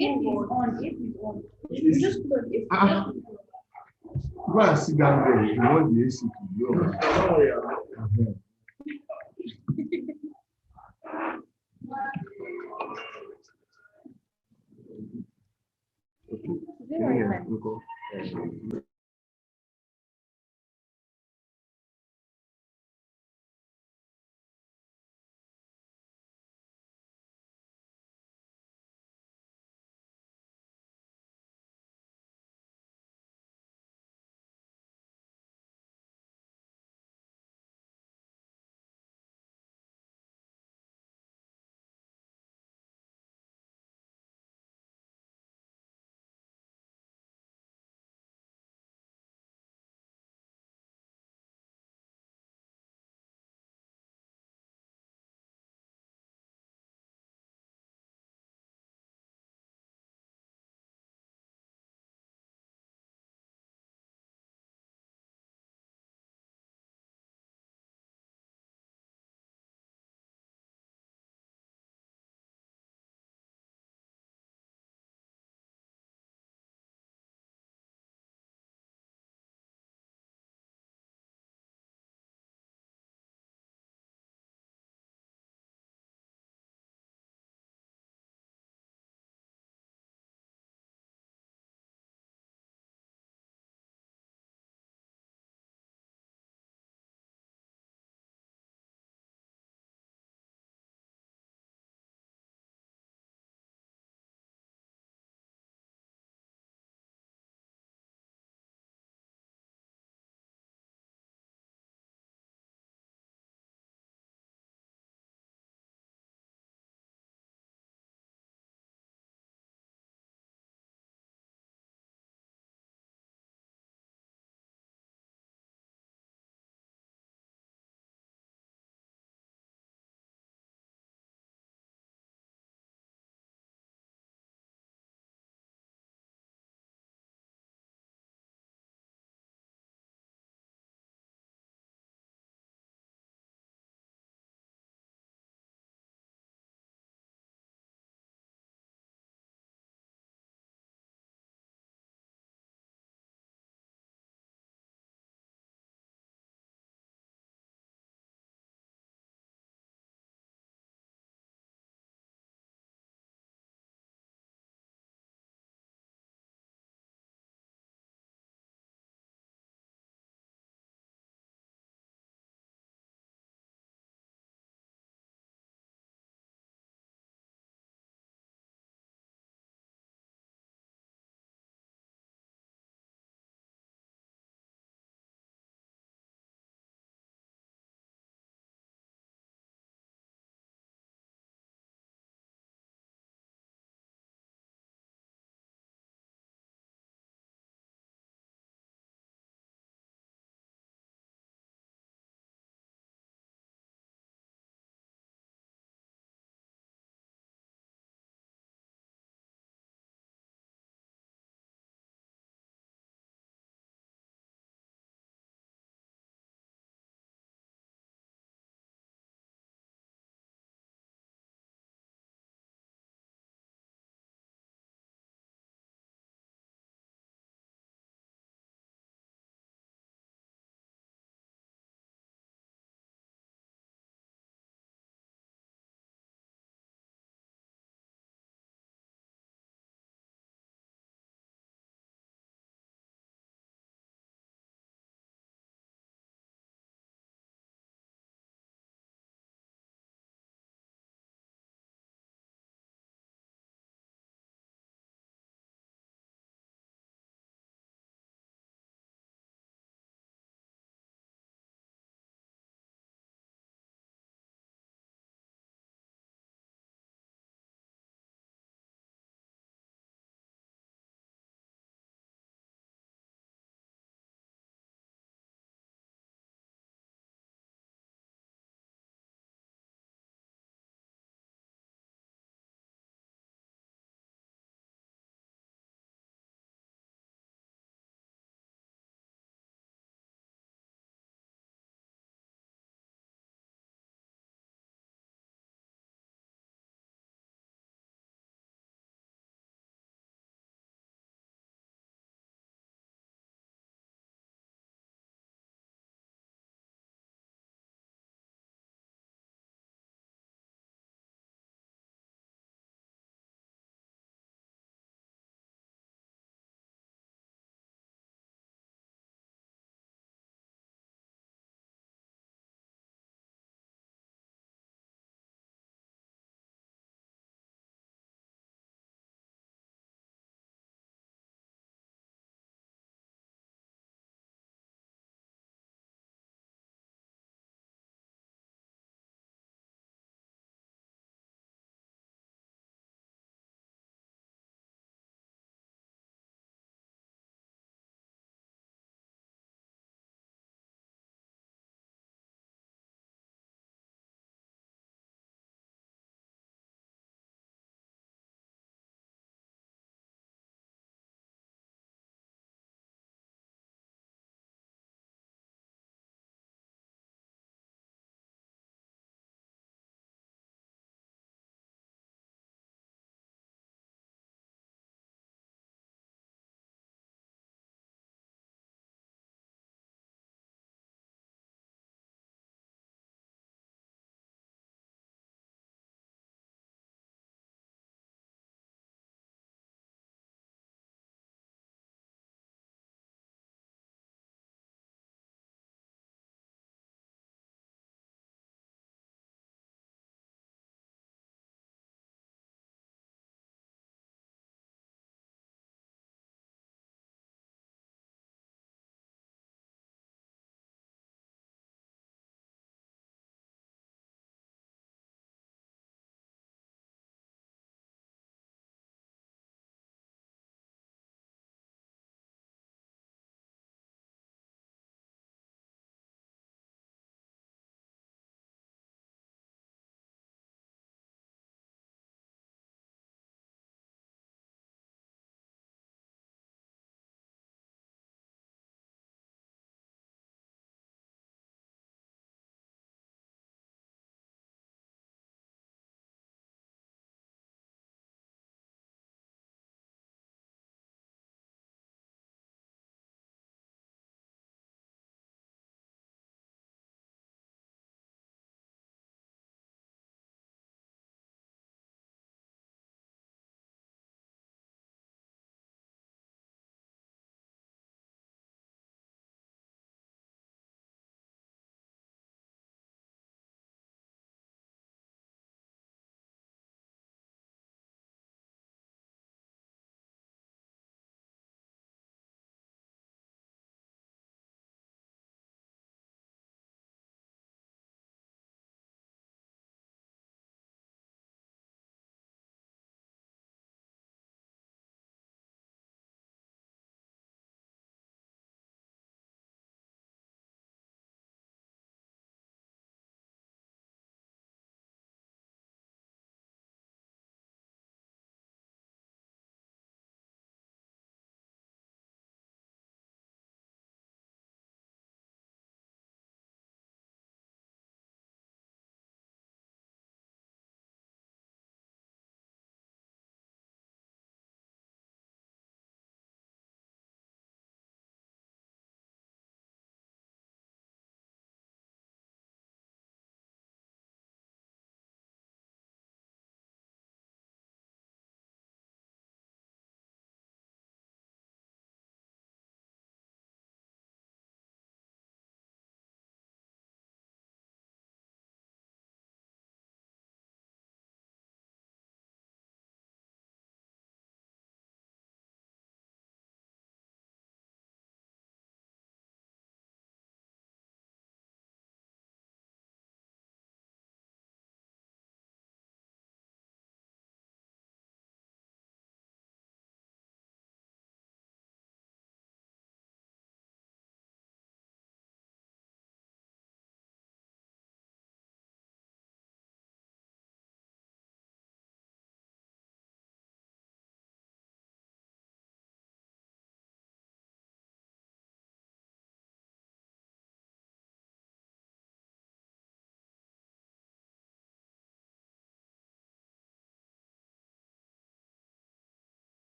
You just put it. Go and sit down there if you want the AC to blow. Okay.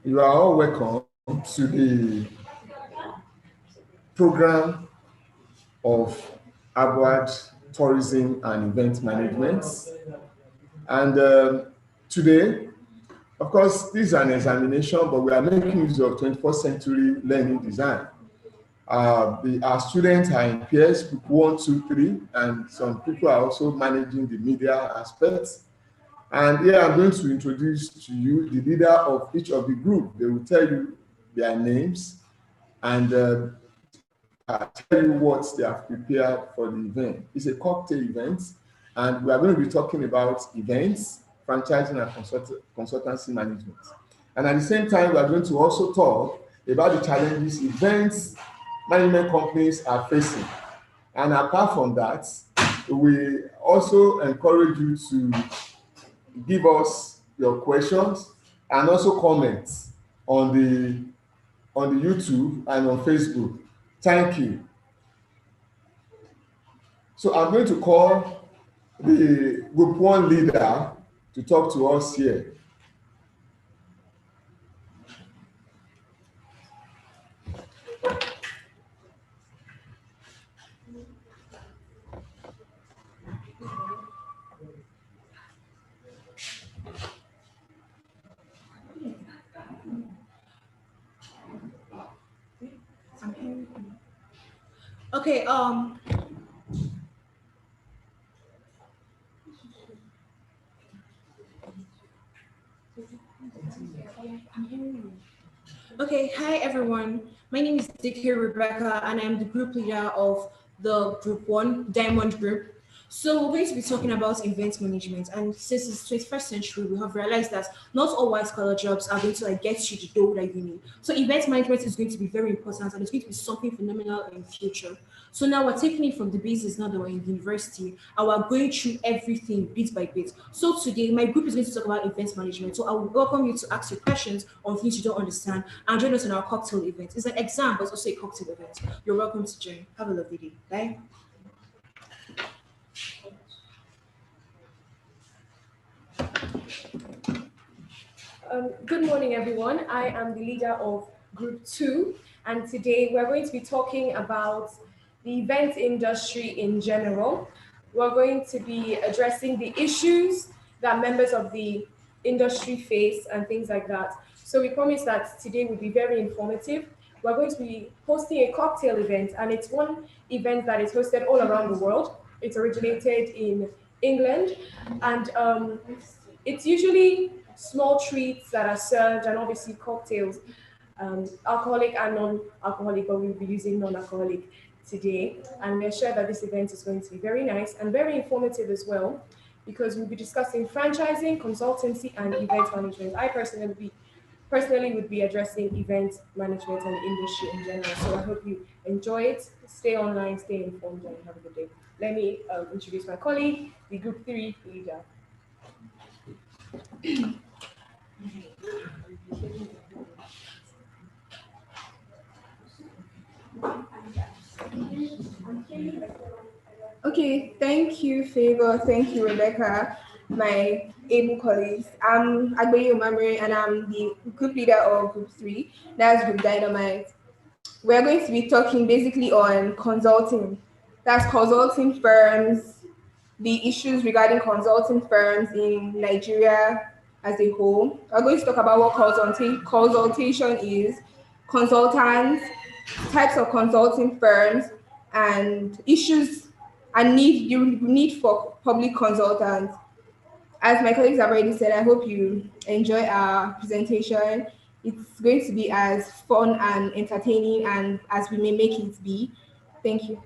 You are all welcome to the program of Abroad Tourism and Event Management. And today, of course, this is an examination, but we are making use of 21st century learning design. Our students are in peers, group 1, 2, 3, and some people are also managing the media aspects. And here I'm going to introduce to you the leader of each of the group. They will tell you their names and tell you what they have prepared for the event. It's a cocktail event, and we are going to be talking about events, franchising, and consultancy management. And at the same time, we are going to also talk about the challenges events management companies are facing. And apart from that, we also encourage you to give us your questions and also comments on the YouTube and on Facebook. Thank you. So I'm going to call the group 1 leader to talk to us here. Okay, Okay, hi everyone. My name is Dike Rebecca and I'm the group leader of the Group 1 Diamond Group. So we're going to be talking about event management, and since it's 21st century, we have realized that not all white collar jobs are going to get you the dough that you need. So event management is going to be very important and it's going to be something phenomenal in the future. So now we're taking it from the basis now that we're in university and we're going through everything bit by bit. So today my group is going to talk about event management. So I will welcome you to ask your questions on things you don't understand and join us in our cocktail event. It's an exam, but it's also a cocktail event. You're welcome to join. Have a lovely day. Bye. Good morning, everyone. I am the leader of Group 2, and today we're going to be talking about the event industry in general. We're going to be addressing the issues that members of the industry face and things like that. So we promise that today will be very informative. We're going to be hosting a cocktail event, and it's one event that is hosted all around the world. It's originated in England, and it's usually small treats that are served and obviously cocktails, alcoholic and non-alcoholic, but we'll be using non-alcoholic today. And we're sure that this event is going to be very nice and very informative as well, because we'll be discussing franchising, consultancy, and event management. I personally would be addressing event management and the industry in general. So I hope you enjoy it. Stay online, stay informed, and have a good day. Let me introduce my colleague, the Group 3 leader. Okay, thank you, Favor. Thank you, Rebecca. my able colleagues. I'm Agbeyi Omamere and I'm the group leader of Group 3, that's Group Dynamite. We're going to be talking basically on consulting. That's consulting firms, the issues regarding consulting firms in Nigeria as a whole. We're going to talk about what consultation is, consultants, types of consulting firms, and issues and need for public consultants. As my colleagues have already said, I hope you enjoy our presentation. It's going to be as fun and entertaining and as we may make it be. Thank you.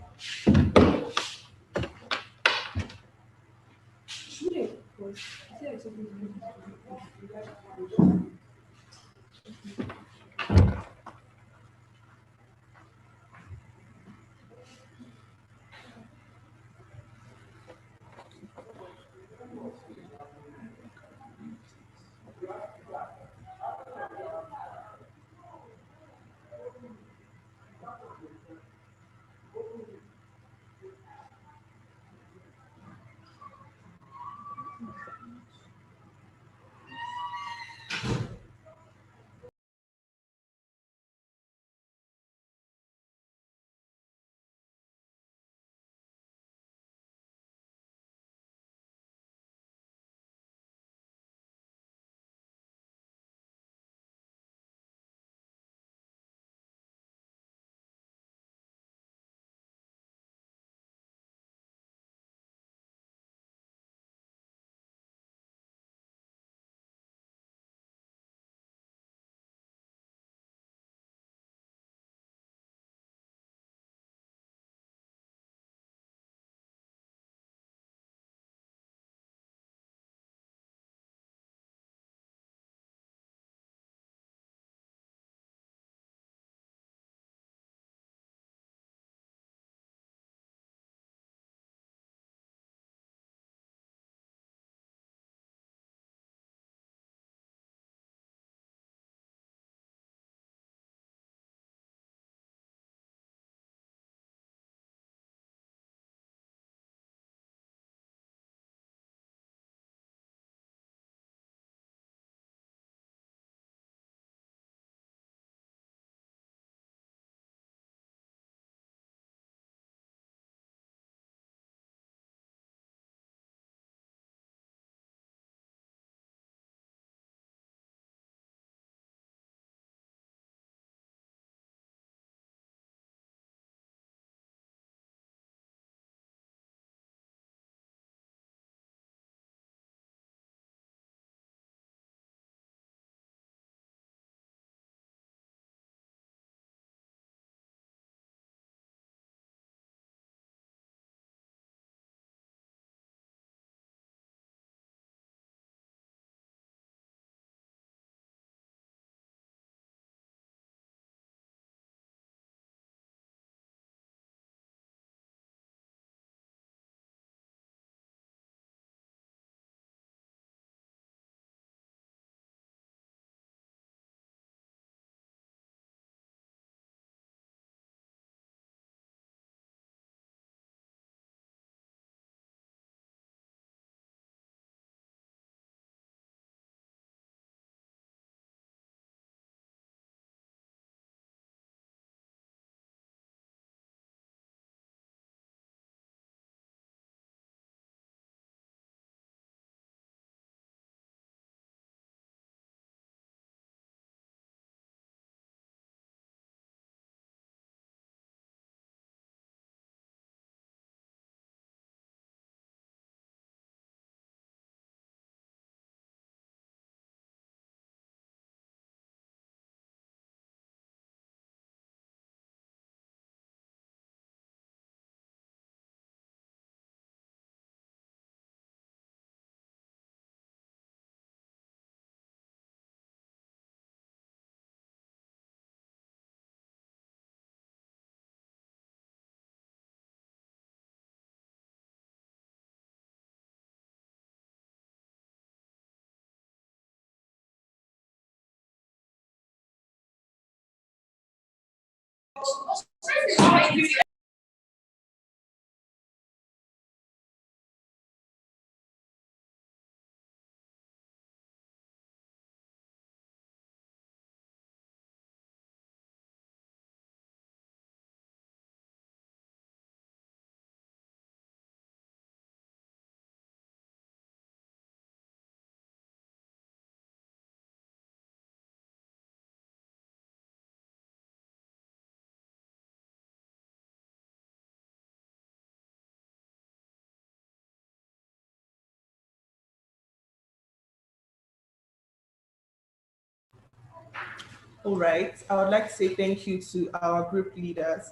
All right. I would like to say thank you to our group leaders.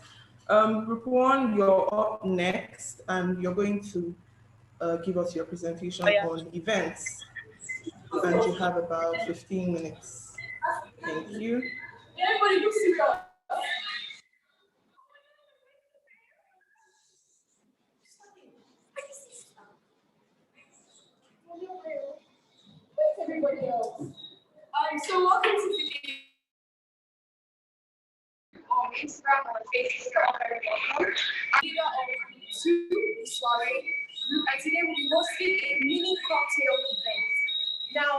Group one, you're up next, and you're going to give us your presentation on events, and you have about 15 minutes. Thank you. Everybody look serious. Where's everybody else? So welcome to today on Instagram or Facebook. You're all very welcome. I'm leader of two soiree group, and today we'll be hosting a mini cocktail event. Now,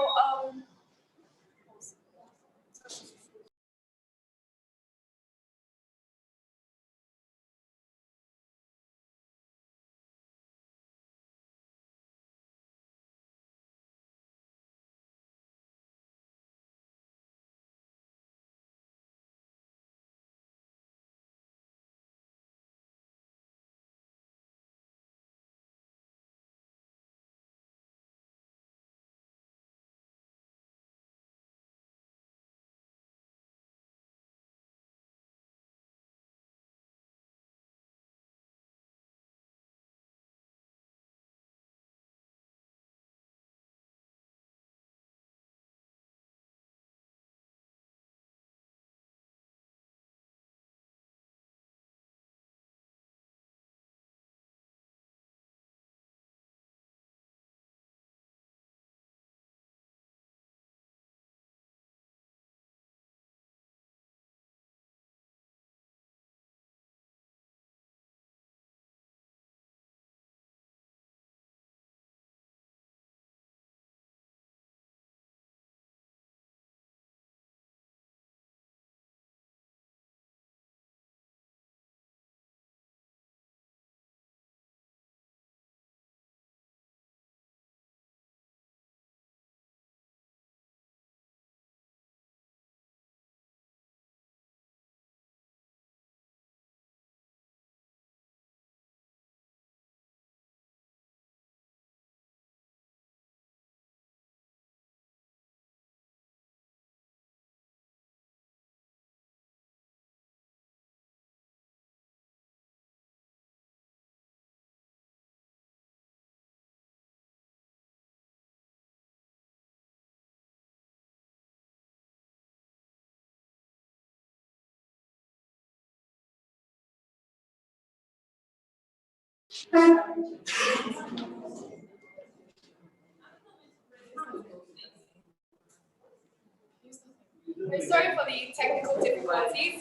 sorry for the technical difficulties.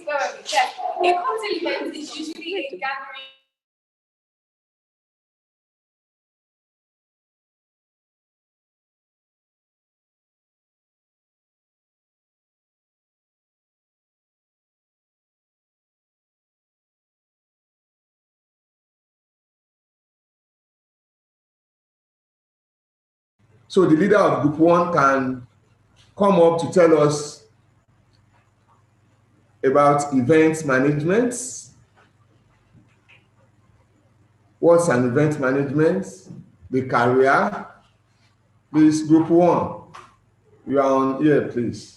Yes, a cocktail event is usually a gathering. So the leader of group one can come up to tell us about event management. What's an event management? The career. Please, group one, you are on here, please.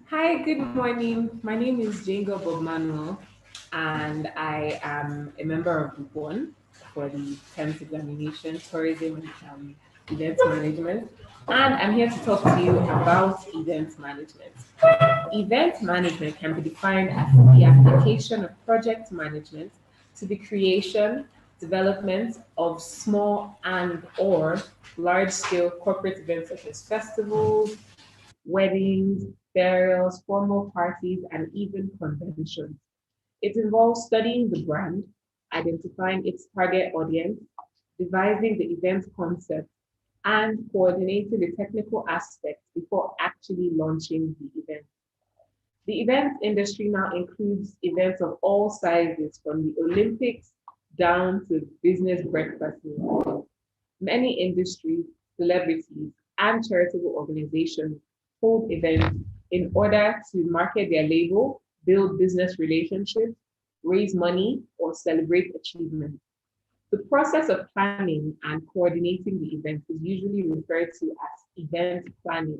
Hi, good morning. My name is Jingo Bob Manuel, and I am a member of Group 1 for the 10th examination, Tourism and Event Management. And I'm here to talk to you about event management. Event management can be defined as the application of project management to the creation, development of small and or large-scale corporate events such as festivals, weddings, burials, formal parties, and even conventions. It involves studying the brand, identifying its target audience, devising the event concept, and coordinating the technical aspects before actually launching the event. The event industry now includes events of all sizes, from the Olympics down to business breakfast meals. Many industries, celebrities, and charitable organizations hold events in order to market their label, build business relationships, raise money, or celebrate achievements. The process of planning and coordinating the event is usually referred to as event planning.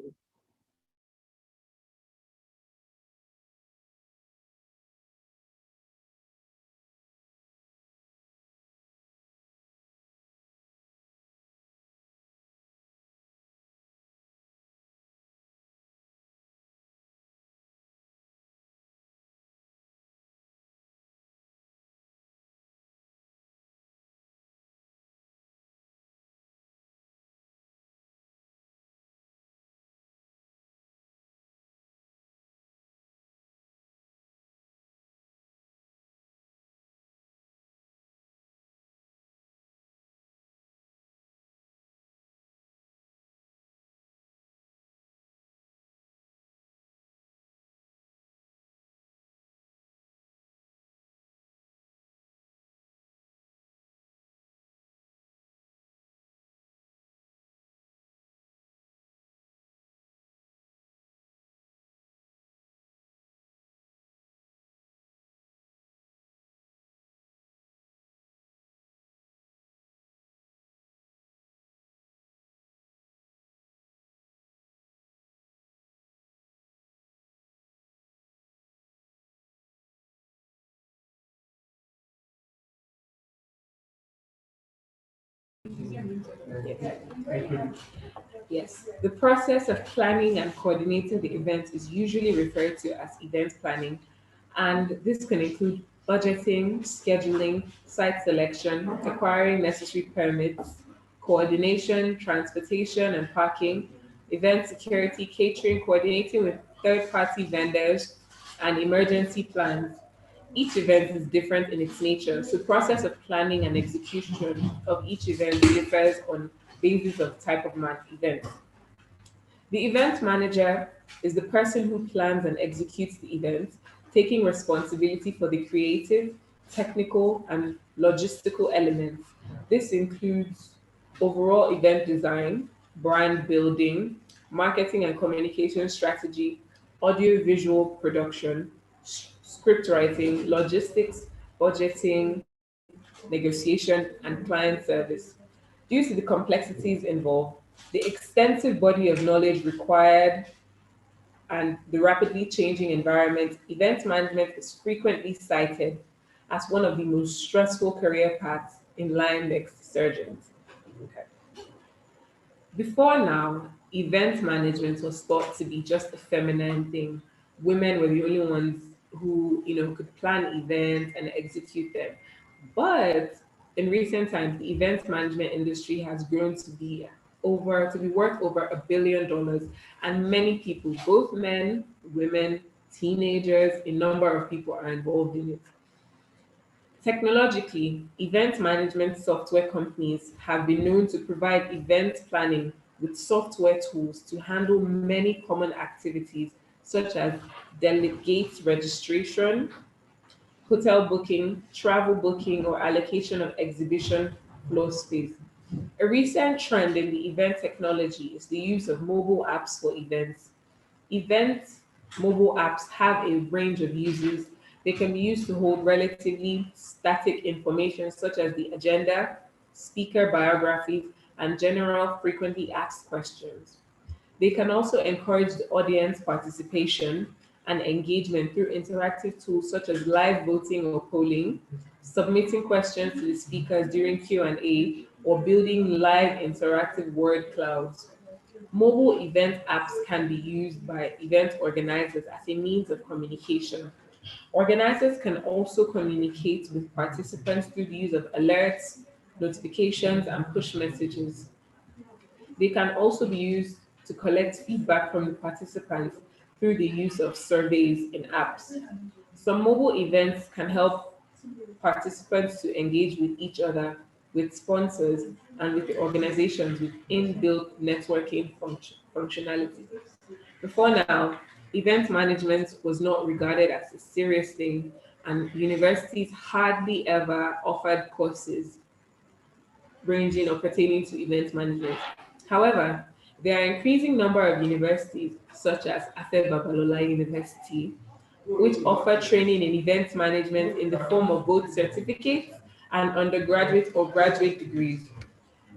Yes, the process of planning and coordinating the event is usually referred to as event planning, and this can include budgeting, scheduling, site selection, acquiring necessary permits, coordination, transportation and parking, event security, catering, coordinating with third party vendors, and emergency plans. Each event is different in its nature, so the process of planning and execution of each event differs on basis of type of event. The event manager is the person who plans and executes the event, taking responsibility for the creative, technical, and logistical elements. This includes overall event design, brand building, marketing and communication strategy, audio visual production, script writing, logistics, budgeting, negotiation, and client service. Due to the complexities involved, the extensive body of knowledge required, and the rapidly changing environment, event management is frequently cited as one of the most stressful career paths in line next to surgeons. Okay. Before now, event management was thought to be just a feminine thing. Women were the only ones who, could plan events and execute them. But in recent times, the event management industry has grown to be worth over $1 billion, and many people, both men, women, teenagers, a number of people are involved in it. Technologically, event management software companies have been known to provide event planning with software tools to handle many common activities such as delegate registration, hotel booking, travel booking, or allocation of exhibition floor space. A recent trend in the event technology is the use of mobile apps for events. Event mobile apps have a range of uses. They can be used to hold relatively static information such as the agenda, speaker biographies, and general frequently asked questions. They can also encourage the audience participation, and engagement through interactive tools such as live voting or polling, submitting questions to the speakers during Q&A, or building live interactive word clouds. Mobile event apps can be used by event organizers as a means of communication. Organizers can also communicate with participants through the use of alerts, notifications, and push messages. They can also be used to collect feedback from the participants through the use of surveys in apps. Some mobile events can help participants to engage with each other, with sponsors, and with the organizations with inbuilt networking functionality. Before now, event management was not regarded as a serious thing, and universities hardly ever offered courses ranging or pertaining to event management. However, there are increasing number of universities, such as Afe Babalola University, which offer training in event management in the form of both certificates and undergraduate or graduate degrees.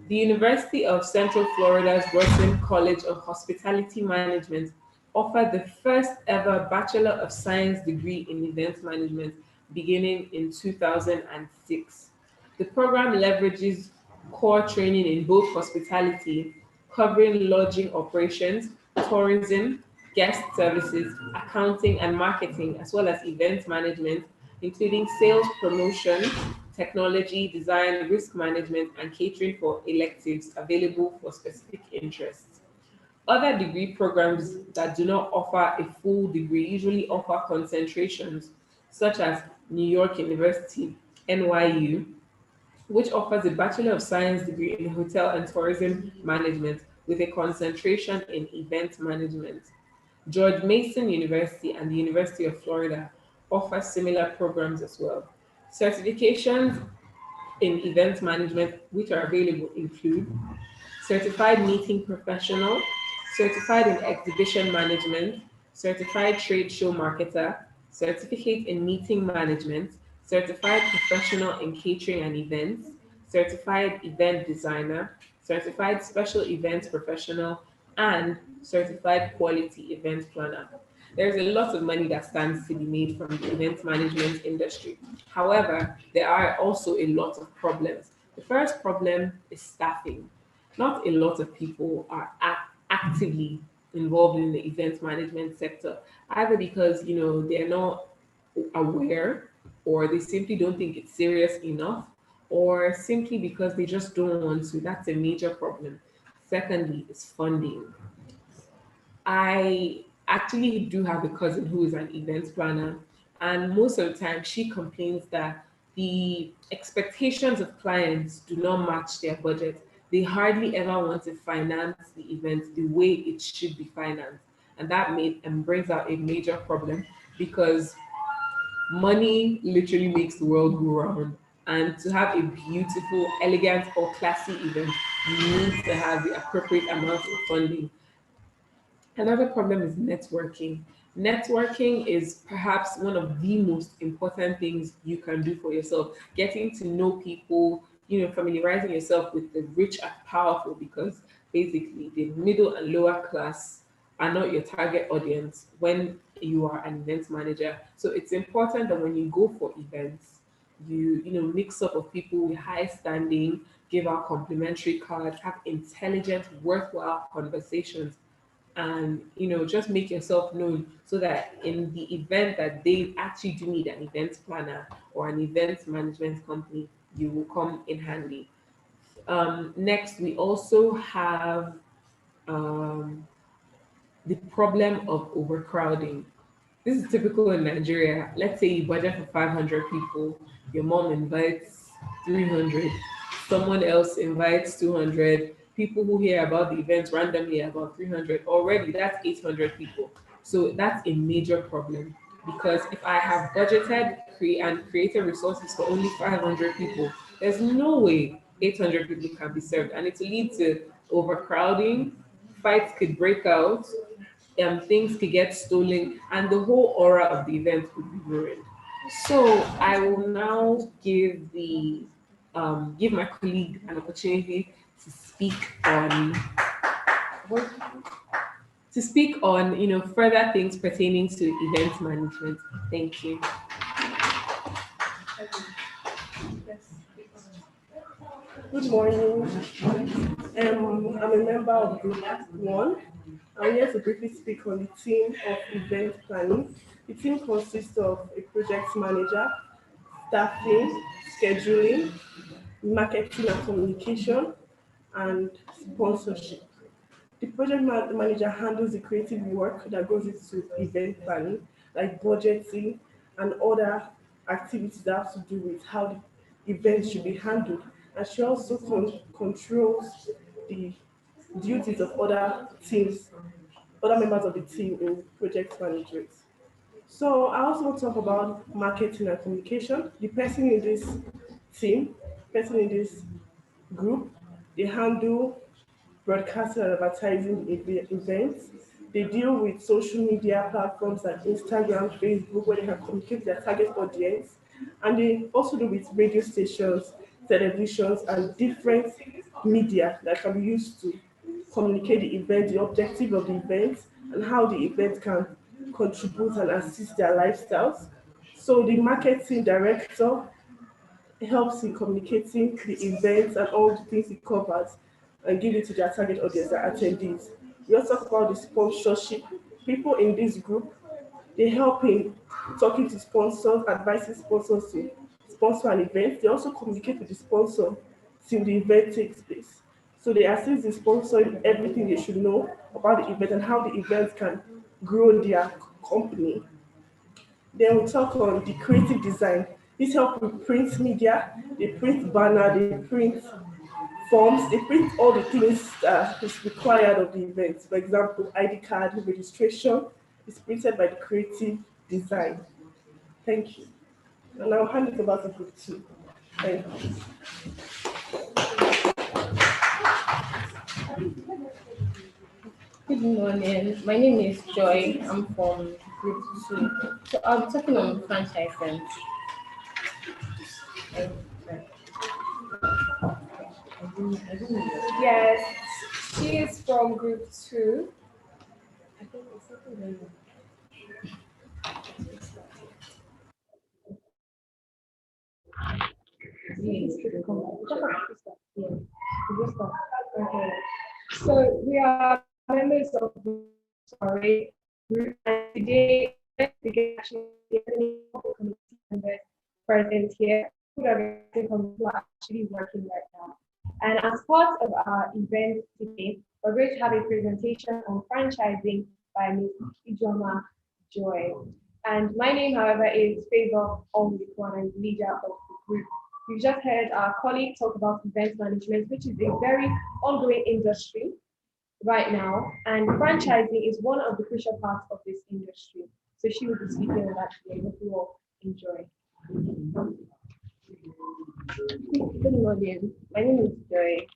The University of Central Florida's Burton College of Hospitality Management offered the first ever Bachelor of Science degree in event management beginning in 2006. The program leverages core training in both hospitality, covering lodging operations, tourism, guest services, accounting, and marketing, as well as event management, including sales promotion, technology, design, risk management, and catering for electives available for specific interests. Other degree programs that do not offer a full degree usually offer concentrations, such as New York University, NYU, which offers a Bachelor of Science degree in Hotel and Tourism Management with a concentration in event management. George Mason University and the University of Florida offer similar programs as well. Certifications in event management, which are available, include certified meeting professional, certified in exhibition management, certified trade show marketer, certificate in meeting management, certified professional in catering and events, certified event designer, certified special events professional, and certified quality event planner. There's a lot of money that stands to be made from the event management industry. However, there are also a lot of problems. The first problem is staffing. Not a lot of people are actively involved in the event management sector, either because they're not aware, or they simply don't think it's serious enough, or simply because they just don't want to. That's a major problem. Secondly, is funding. I actually do have a cousin who is an event planner, and most of the time she complains that the expectations of clients do not match their budget. They hardly ever want to finance the event the way it should be financed. And that made and brings out a major problem, because money literally makes the world go round. And to have a beautiful, elegant, or classy event, you need to have the appropriate amount of funding. Another problem is networking. Networking is perhaps one of the most important things you can do for yourself. Getting to know people, familiarizing yourself with the rich and powerful, because basically the middle and lower class are not your target audience when you are an event manager. So it's important that when you go for events, you mix up of people with high standing, give out complimentary cards, have intelligent, worthwhile conversations, and just make yourself known, so that in the event that they actually do need an event planner or an event management company, you will come in handy. Next, we also have um, the problem of overcrowding. This is typical in Nigeria. Let's say you budget for 500 people, your mom invites 300, someone else invites 200, people who hear about the event randomly about 300. Already, that's 800 people. So that's a major problem, because if I have budgeted and created resources for only 500 people, there's no way 800 people can be served, and it will lead to overcrowding. Fights could break out, things could get stolen, and the whole aura of the event could be ruined. So I will now give my colleague an opportunity to speak on what to speak on, further things pertaining to event management. Thank you. Good morning. I'm a member of Group 1. I'm here to briefly speak on the team of event planning. The team consists of a project manager, staffing, scheduling, marketing and communication, and sponsorship. The project manager handles the creative work that goes into event planning, like budgeting and other activities that have to do with how the event should be handled. And she also controls the duties of other teams, other members of the team in project management. So I also want to talk about marketing and communication. The person in this team, person in this group, they handle broadcasting and advertising events. They deal with social media platforms like Instagram, Facebook, where they can communicate with their target audience. And they also do with radio stations, televisions, and different media that can be used to communicate the event, the objective of the event, and how the event can contribute and assist their lifestyles. So the marketing director helps in communicating the events and all the things it covers and give it to their target audience, their attendees. We also talk about the sponsorship. People in this group, they help in talking to sponsors, advising sponsors to sponsor an event. They also communicate with the sponsor till the event takes place. So they assist the sponsor in everything they should know about the event and how the event can grow their company. Then we talk on the creative design. This helps with print media, they print banner, they print forms, they print all the things that is required of the event. For example, ID card, registration is printed by the creative design. Thank you. And I'll hand it over to group 2. Thank you. Good morning. My name is Joy. I'm from Group 2. So I'll be talking on franchising. Yes, she is from Group 2. Okay. So we are members of the sorry group, and today we get actually any committee members present here who are actually working right now. And as part of our event today, we're going to have a presentation on franchising by Ms. Ijoma Joy. And my name, however, is Favor Omlikwan. I'm the leader of the group. We've just heard our colleague talk about event management, which is a very ongoing industry right now. And franchising is one of the crucial parts of this industry. So she will be speaking on that today. Hope you all enjoy. Good morning. My name is Joy.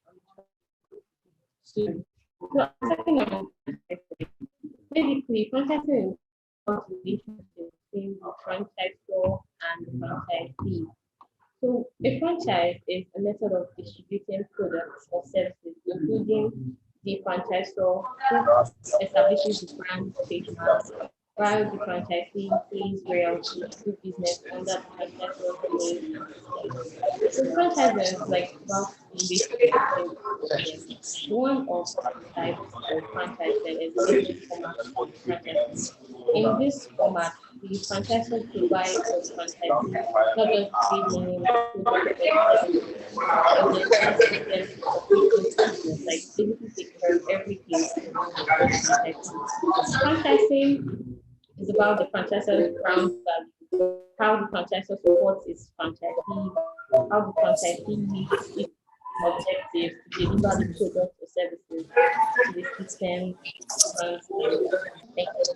So I'm talking about basically franchising is about the relationship between the franchisor and the franchisee. So a franchise is a method of distributing products or services, including the franchisor who establishes the brand trademark, while the franchisee pays royalty to business under the franchisor's name. So franchise is like about the one of types of franchising is business format of franchising. In this format, the franchisor provides the franchisee not just the name, but the system of business, like basically take care of everything. Franchising is about the franchisor's ground value, how the franchisor supports its franchisee, how the franchisee meets its objectives to deliver the products or services to the system. Thank you.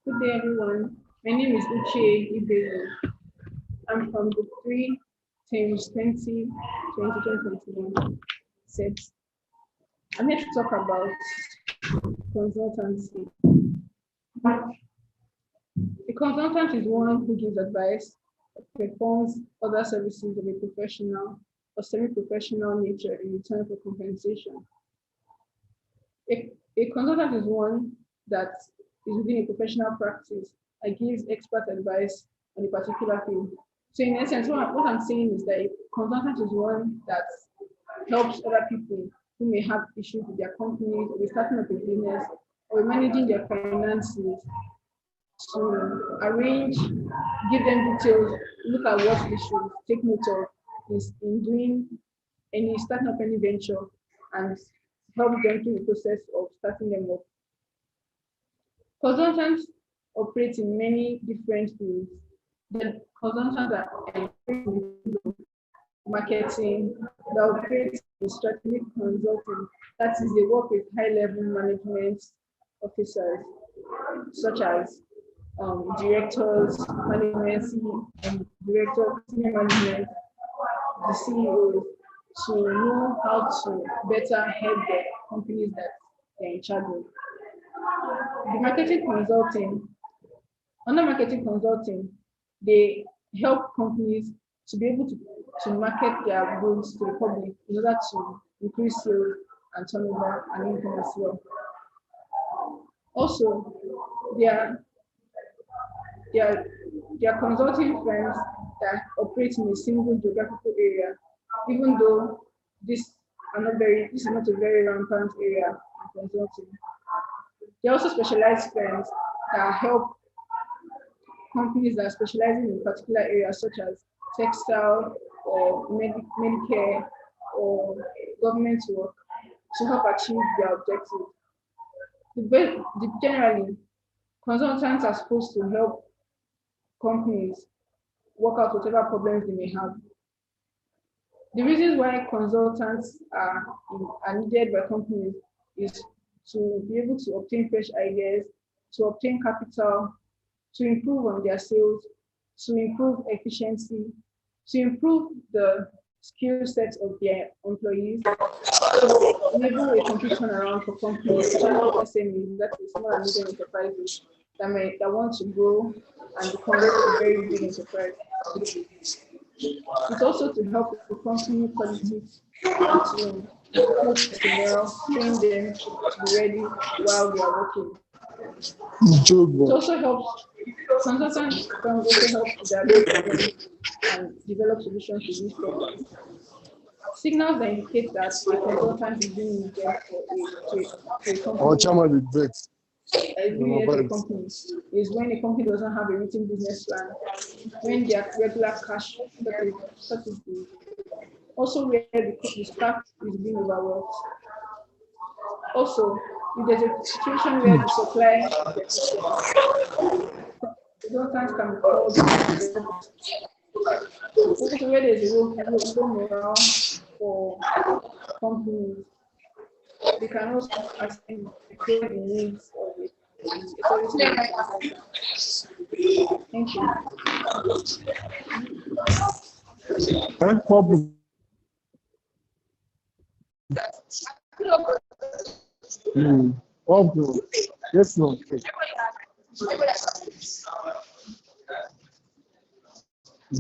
Good Good day, everyone. My name is Uche Ibezo. I'm from the 3 Teams 2021 set. I'm here to talk about consultancy. A consultant is one who gives advice, performs other services of a professional or semi-professional nature in return for compensation. A consultant is one that is within a professional practice and gives expert advice on a particular field. So in essence, what I'm saying is that a consultant is one that helps other people who may have issues with their companies or starting up a business or managing their finances to arrange, give them details, look at what they should take note of in doing starting up any venture and help them through the process of starting them up. Consultants operate in many different fields. The consultants are in marketing, they operate in strategic consulting. That is, they work with high-level management officers, such as directors, management, director, senior management, the CEOs, to know how to better help the companies that they're in charge of. The marketing consulting, under marketing consulting, they help companies to be able to market their goods to the public in order to increase sales and turnover and income as well. Also, there are consulting firms that operate in a single geographical area, even though this is not a very rampant area in consulting. There are also specialized firms that help companies that are specializing in particular areas such as textile or Medicare or government work to help achieve their objectives. Generally, consultants are supposed to help companies work out whatever problems they may have. The reasons why consultants are needed by companies is to be able to obtain fresh ideas, to obtain capital, to improve on their sales, to improve efficiency, to improve the skill sets of their employees, to enable a complete turnaround for companies, especially SMEs, that is small and medium enterprises that want to grow and become a very big enterprise. It's also to help the company politics to coach personnel, train them to be ready while they are working. It also helps, consultants can also help to diagnose problems and develop solutions to these problems. Signals that indicate that a consultant is being needed for a company. Is when a company doesn't have a written business plan, when their regular cash shortages, also where the staff is being overworked. Also, if there's a situation where the supply consultants can be called, also where there's a low morale for companies, they can also ascertain the needs of the Thank you. Problem. Problem. Yes, no.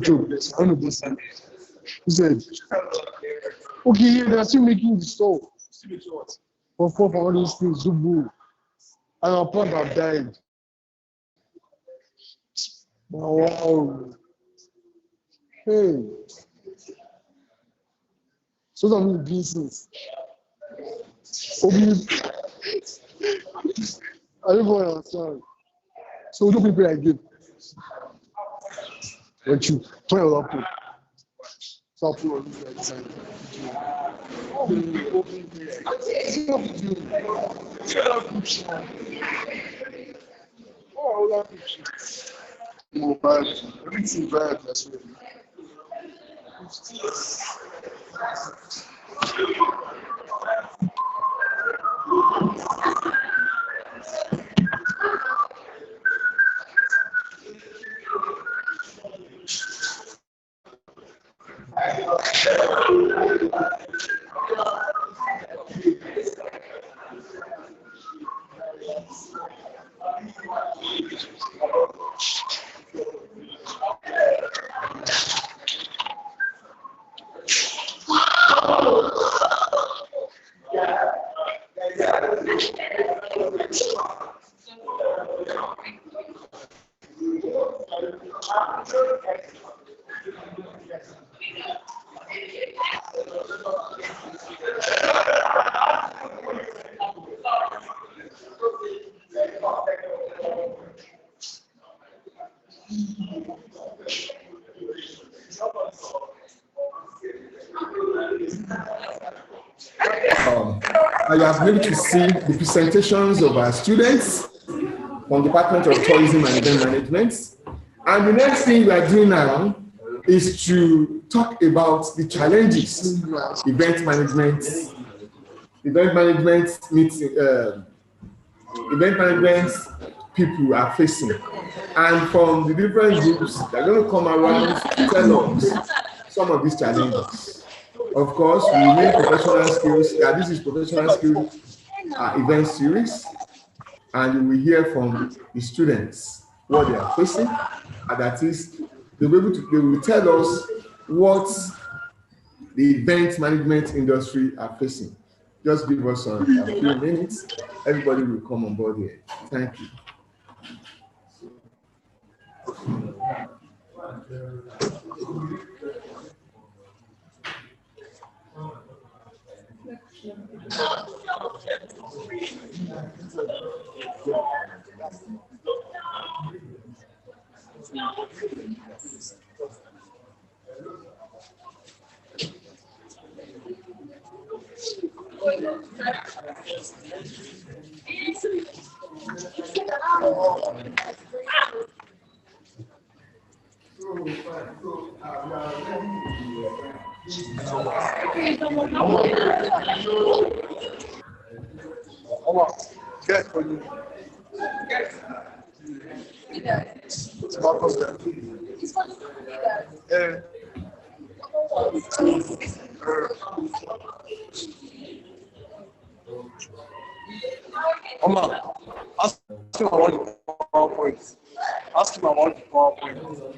Joe, I don't know this. Who said? Okay, yeah, they're still making the store. For all these things, Zubu. And our plant have died. Wow. Hey. So that means business. I don't understand. So do people like it? When you turn your laptop. So I'll put on this side. Mobile, everything bad, that's right. I have been able to see the presentations of our students from Department of Tourism and Event Management. And the next thing we are doing now is to talk about the challenges event management meeting, event management people are facing. And from the different groups, they're going to come around to tell us some of these challenges. Of course, we need professional skills. Yeah, this is professional skills event series, and we hear from the students what they are facing. And that is, they will tell us what the event management industry are facing. Just give us a few minutes. Everybody will come on board here. Thank you. Ask him about the PowerPoint. Ask him about the PowerPoint.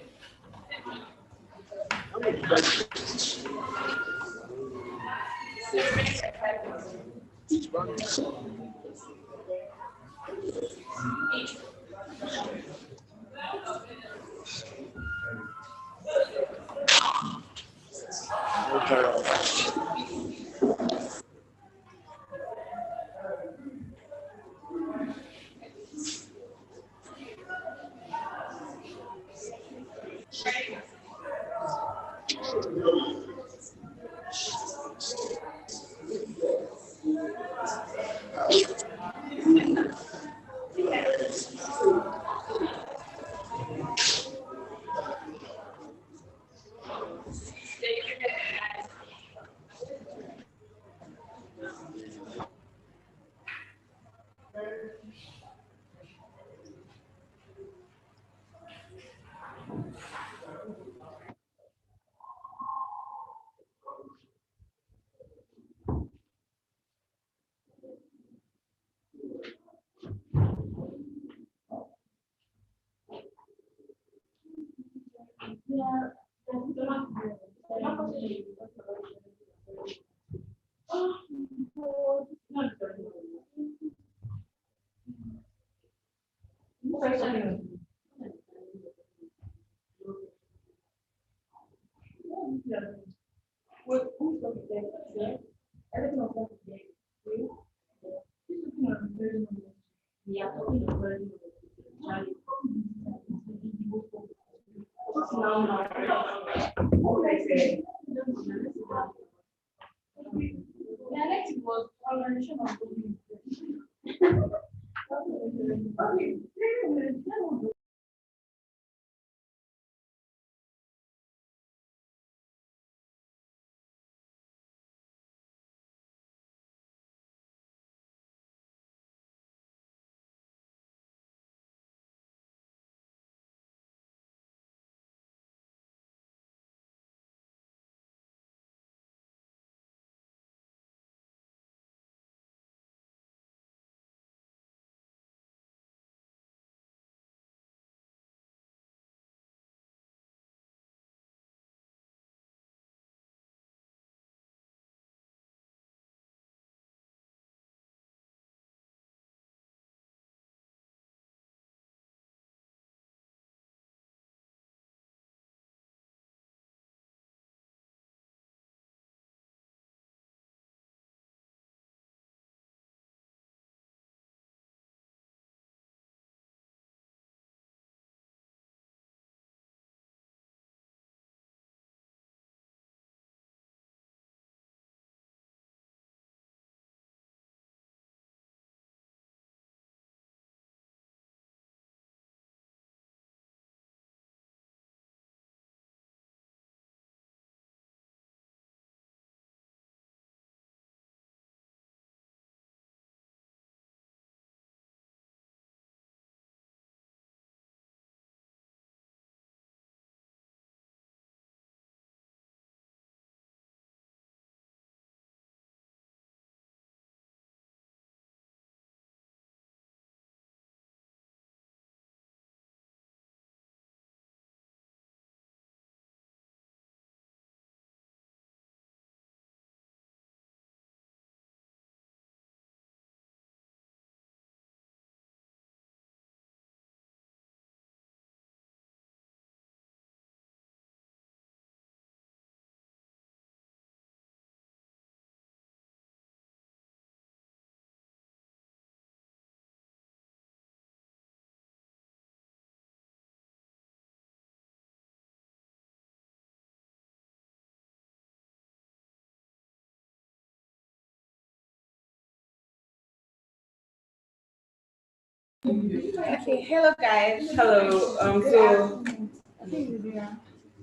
Okay, hello guys. Hello.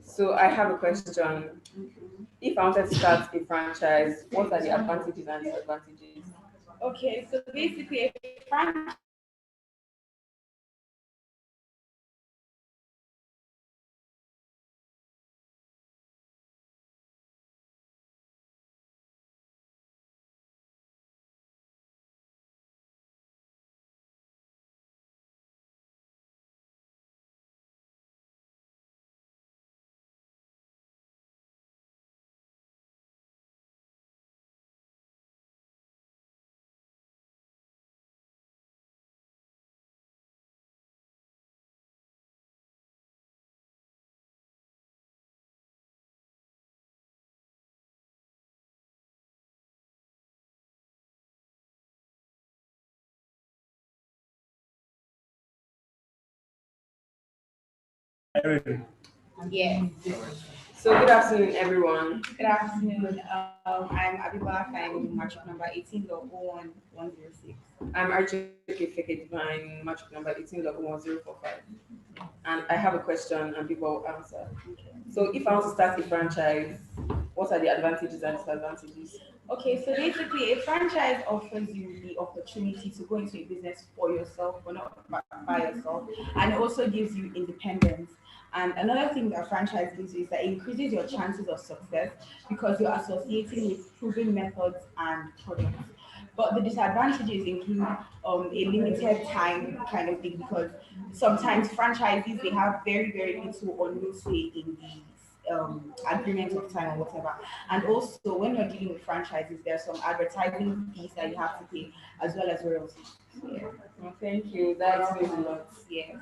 So I have a question. If I wanted to start a franchise, what are the advantages and disadvantages? Okay, so basically, a franchise Yes. So good afternoon, everyone. Good afternoon. I'm Abiba. I'm matric number 18.01106. I'm RJK Feke Divine, matric number 18.1045. And I have a question and people will answer. So if I want to start a franchise, what are the advantages and disadvantages? Okay, so basically, a franchise offers you the opportunity to go into a business for yourself, but not by yourself, and it also gives you independence. And another thing that franchise gives you is that it increases your chances of success because you're associating with proven methods and products. But the disadvantages include a limited time kind of thing because sometimes franchises they have very little or no say in the agreement of time or whatever. And also, when you're dealing with franchises, there are some advertising fees that you have to pay as well as royalties. Yeah. Well, thank you. That explains a lot. Yeah.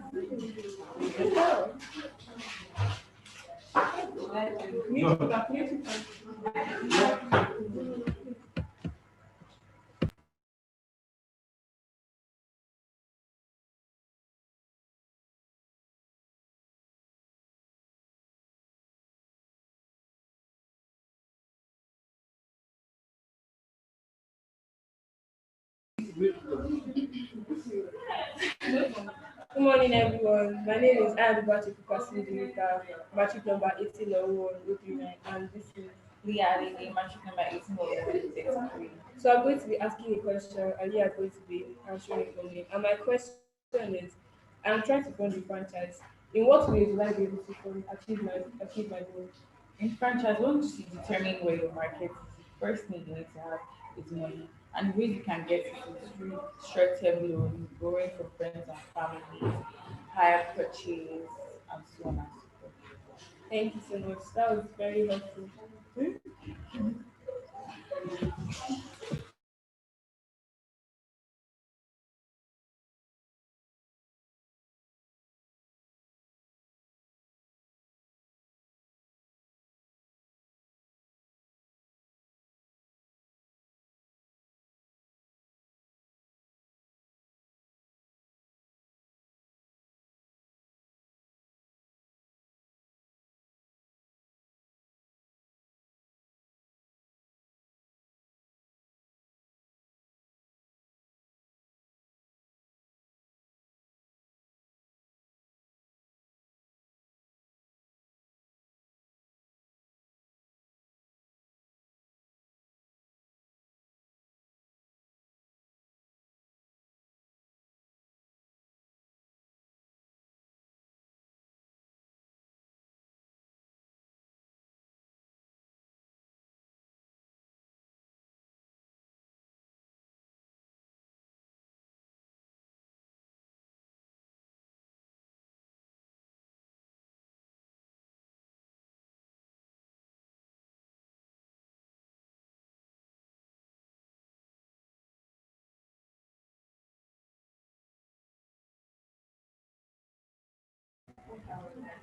Good morning, everyone. My name is Abibati Kukasidimika, matric number 180139, and this is. We are in matric number 18.163. So I'm going to be asking a question, and you are going to be answering it for me. And my question is, I'm trying to fund the franchise. In what ways will I be able to achieve my goal? In franchise, once you determine where your market is, the first thing you need to have is money. And the ways you can get it is through short-term loans, borrowing from friends and family, hire purchase, and so on and so forth. Thank you so much. That was very helpful.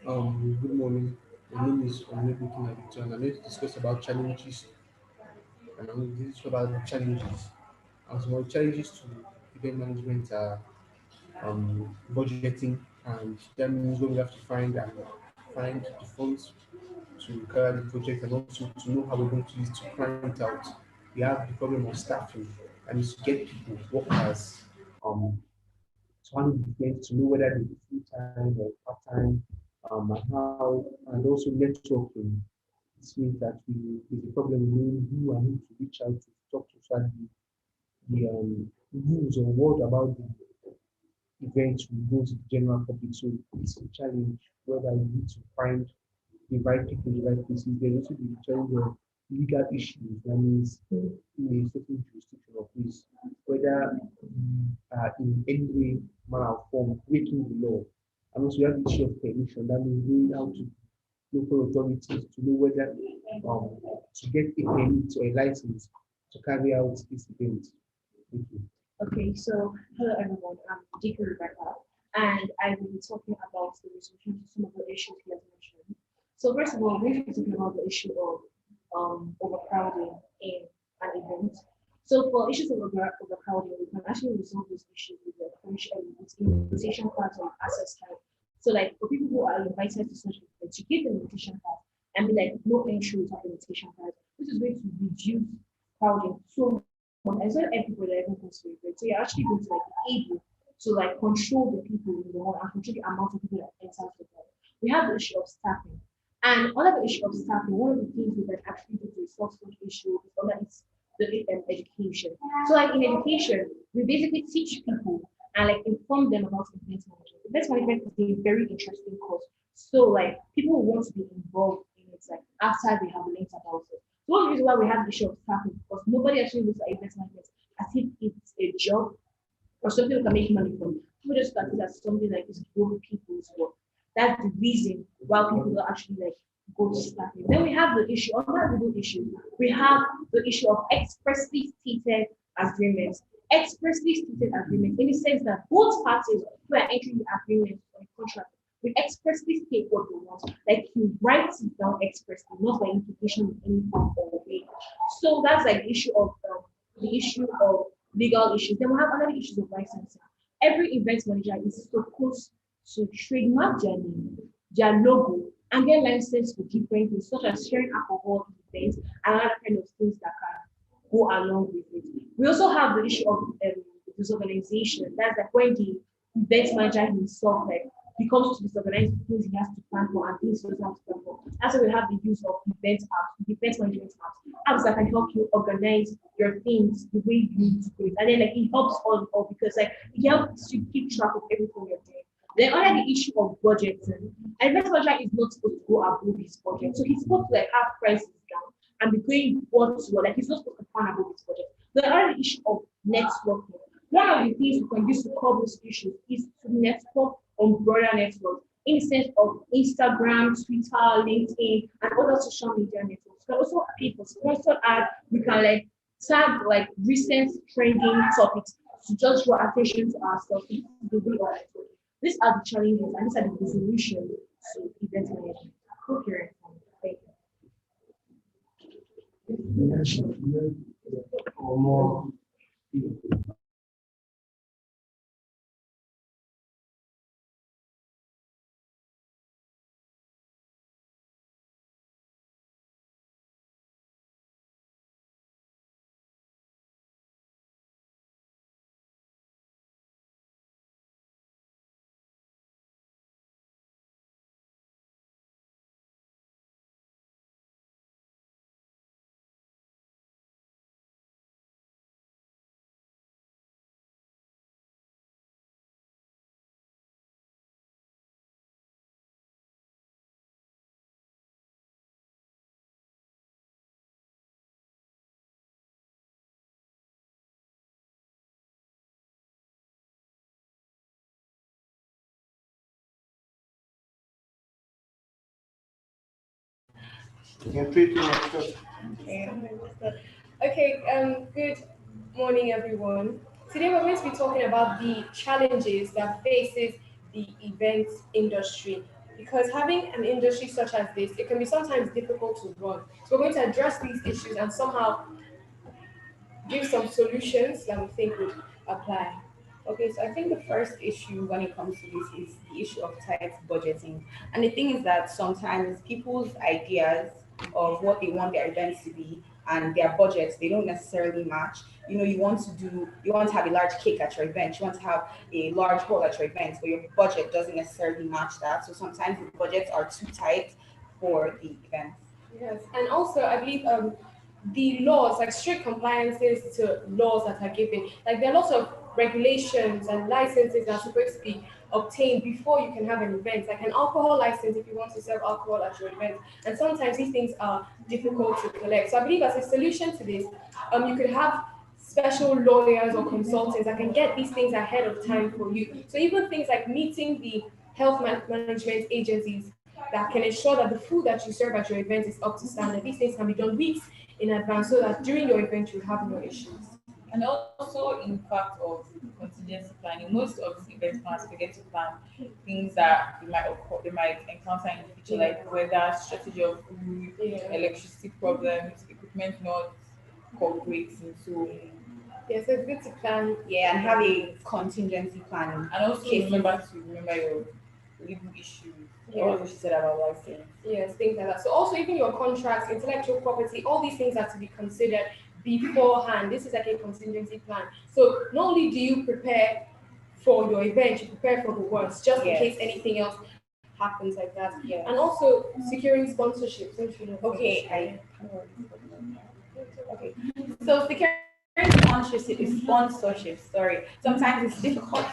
Good morning. My name is Omebuki Nabitu, and I'm going to discuss about challenges. And I'm going to discuss about challenges. And some of the challenges to event management are budgeting, and that means when we have to find the funds to carry the project, and also to know how we're going to use to crank it out. We have the problem of staffing, and is to get people, workers, um, handle the event, to know whether they do full time or part time, and how, and also networking. This means that we, there's a problem knowing who and who to reach out to talk to, so that the news or word about the event will go to the general public. So it's a challenge whether you need to find the right people, the right places. There's also the challenge of legal issues. That means in a certain jurisdiction or place, whether you are in any way, manner, or form breaking the law. And also, you have the issue of permission. That means going out to local authorities to know whether to get a permit or a license to carry out this event. Thank you. Okay, so hello everyone, I'm Deacon Rebecca, and I will be talking about the resolution to some of the issues he has mentioned. So first of all, we're going to be talking about the issue of overcrowding in an event. So for issues of overcrowding, we can actually resolve those issues with the French elements, invitation cards or access time. So like for people who are invited to such events, you give them invitation card and be like no entry without invitation card, which is going to reduce crowding so and so everybody even goes to it. So you're actually going to like be able to like control the people in the hall and control the amount of people that enter the hall. We have the issue of staffing. And under the issue of staffing, one of the things we can actually do to resolve such issue is under it's the education. So like in education, we basically teach people and like inform them about event management. Event management is a very interesting course. So like people want to be involved in it like after they have learned about it. So one reason why we have the issue of staffing because nobody actually looks at event management as if it's a job or something we can make money from. People just look at it as something like it's growing people's work. That's the reason why people don't actually like go to staffing. Then we have the issue, another legal issue. We have the issue of expressly stated agreements. Expressly stated agreements in the sense that both parties who are entering the agreement or the contract will expressly state what they want. Like you write it down expressly, not by implication in any form or way. So that's like the issue of legal issues. Then we have other issues of licensing. Every event manager is supposed to trademark their name, their logo, and get licensed for different things, such as sharing alcohol in events and other kind of things that can go along with it. We also have the issue of disorganization. That's like when the event manager himself like becomes to disorganize things he has to plan for and things he doesn't have to plan for. That's why we have the use of event apps, event management apps that can help you organize your things the way you need to do it. And then like it helps all because like it helps you keep track of everything you're doing. Then under the issue of budgeting, an event manager is not supposed to go above his budget. So he's supposed to like have prices down and be going what to like he's not supposed to plan above his budget. The other issue of networking. One of the things we can use to cover this issue is to network on broader networks in the sense of Instagram, Twitter, LinkedIn, and other social media networks. We can also pay for sponsored ad. We can like tag like recent trending topics to just draw attention to ourselves. This is the way of networking. These are the challenges and these are the solutions to event management. Hope you're informed. Thank you. You can pray to next up. Good morning, everyone. Today we're going to be talking about the challenges that faces the event industry. Because having an industry such as this, it can be sometimes difficult to run. So we're going to address these issues and somehow give some solutions that we think would apply. Okay, so I think the first issue when it comes to this is the issue of tight budgeting. And the thing is that sometimes people's ideas of what they want their events to be and their budgets, they don't necessarily match. You want to have a large cake at your event, you want to have a large hall at your event, but your budget doesn't necessarily match that. So sometimes the budgets are too tight for the event. Yes, and also I believe the laws, like strict compliances to laws that are given, like there are lots of regulations and licenses that are supposed to be obtained before you can have an event, like an alcohol license if you want to serve alcohol at your event. And sometimes these things are difficult to collect. So I believe as a solution to this, you could have special lawyers or consultants that can get these things ahead of time for you. So even things like meeting the management agencies that can ensure that the food that you serve at your event is up to standard. These things can be done weeks in advance so that during your event you have no issues. And also, in fact, of contingency planning, most of the event planners forget to plan things that they might occur, they might encounter in the future, like weather, shortage of food, electricity problems, equipment not cooperating. So, Yeah, so it's good to plan. Yeah, and have a contingency planning. and also remember your legal issues. Yeah. What she said about license. Yes, things like that. So also even your contracts, intellectual property, all these things have to be considered beforehand. This is like a contingency plan. So not only do you prepare for your event, you prepare for the worst, just in case anything else happens like that. Yes. And also securing sponsorships. Don't you know? Okay. So securing sponsorship. Sorry. Sometimes it's difficult.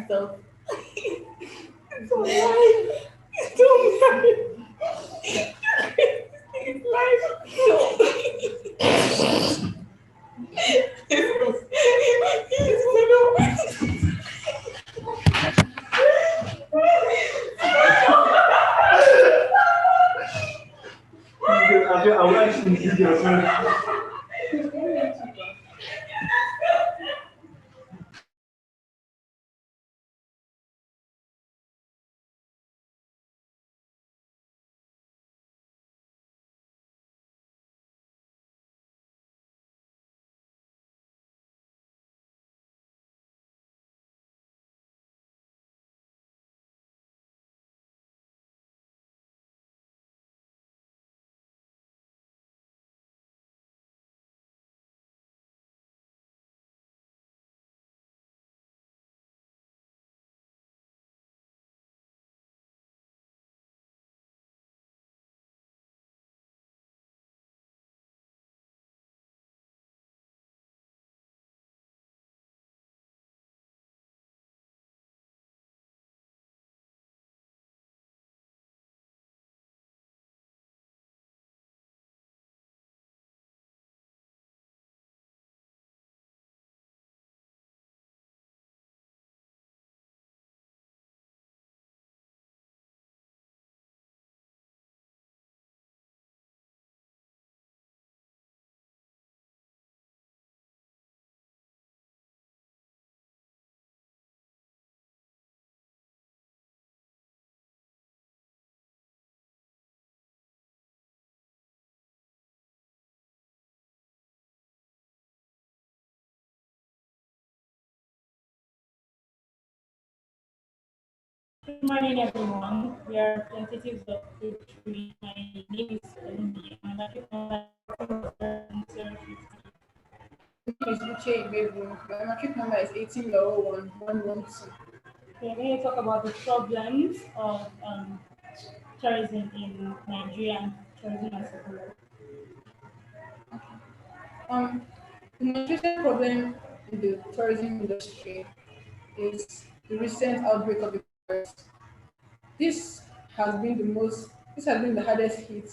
So it's alright. Don't worry. It's life. I'm actually thinking yourself. Good morning, everyone. We are representatives of Group 3. My name is Olumide. My market number is 050. Is Uche Ibebu. My market number is 1801112. We are going to talk about the problems of tourism in Nigeria and tourism as a whole. Um, the most recent problem in the tourism industry is the recent outbreak of the virus. This has been the most. This has been the hardest hit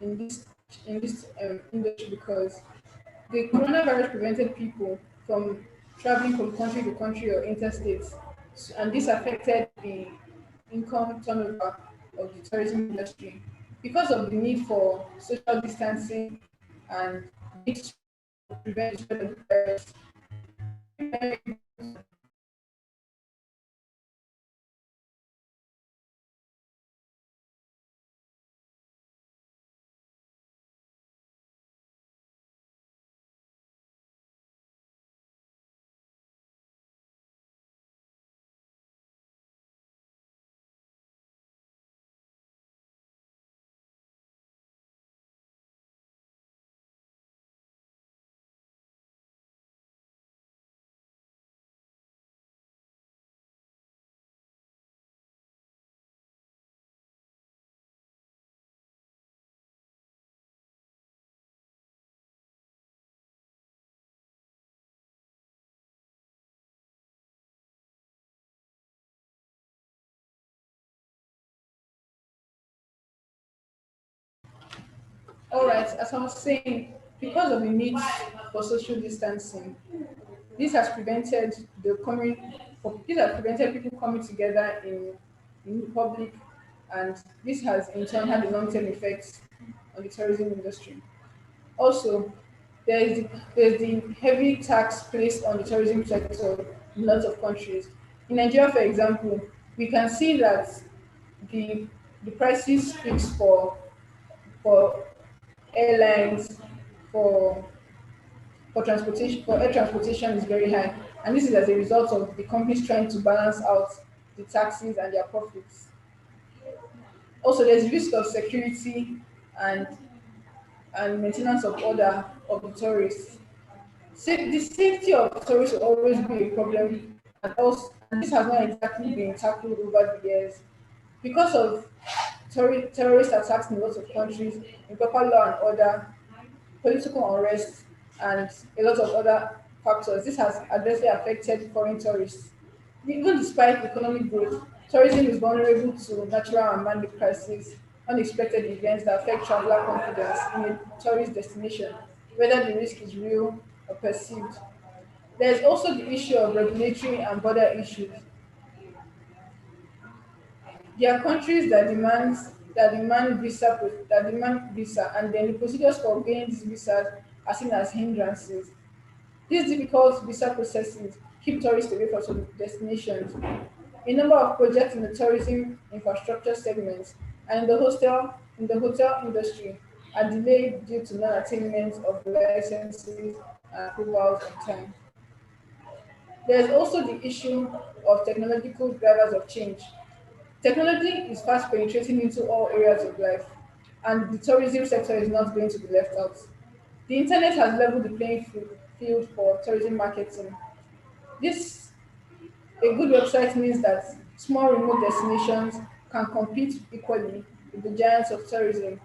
in this industry because the coronavirus prevented people from traveling from country to country or interstates, and this affected the income turnover of the tourism industry because of the need for social distancing and need to prevent the spread of the virus. All right, as I was saying, because of the need for social distancing, this has prevented this has prevented people coming together in public, and this has in turn had a long-term effects on the tourism industry. Also, there's the heavy tax placed on the tourism sector in lots of countries. In Nigeria, for example, we can see that the the prices fixed for airlines, for for air transportation is very high, and this is as a result of the companies trying to balance out the taxes and their profits. Also, there's risk of security and maintenance of order of the tourists. The safety of tourists will always be a problem, and this has not exactly been tackled over the years because of terrorist attacks in lots of countries, improper law and order, political unrest, and a lot of other factors. This has adversely affected foreign tourists. Even despite economic growth, tourism is vulnerable to natural and man-made crises, unexpected events that affect traveler confidence in a tourist destination, whether the risk is real or perceived. There's also the issue of regulatory and border issues. There are countries that demand visa, and then the procedures for gaining these visas are seen as hindrances. These difficult visa processes keep tourists away from some destinations. A number of projects in the tourism infrastructure segment and in the hotel industry are delayed due to non-attainment of licenses and approvals on time. There is also the issue of technological drivers of change. Technology is fast penetrating into all areas of life, and the tourism sector is not going to be left out. The internet has leveled the field for tourism marketing. This A good website means that small remote destinations can compete equally with the giants of tourism.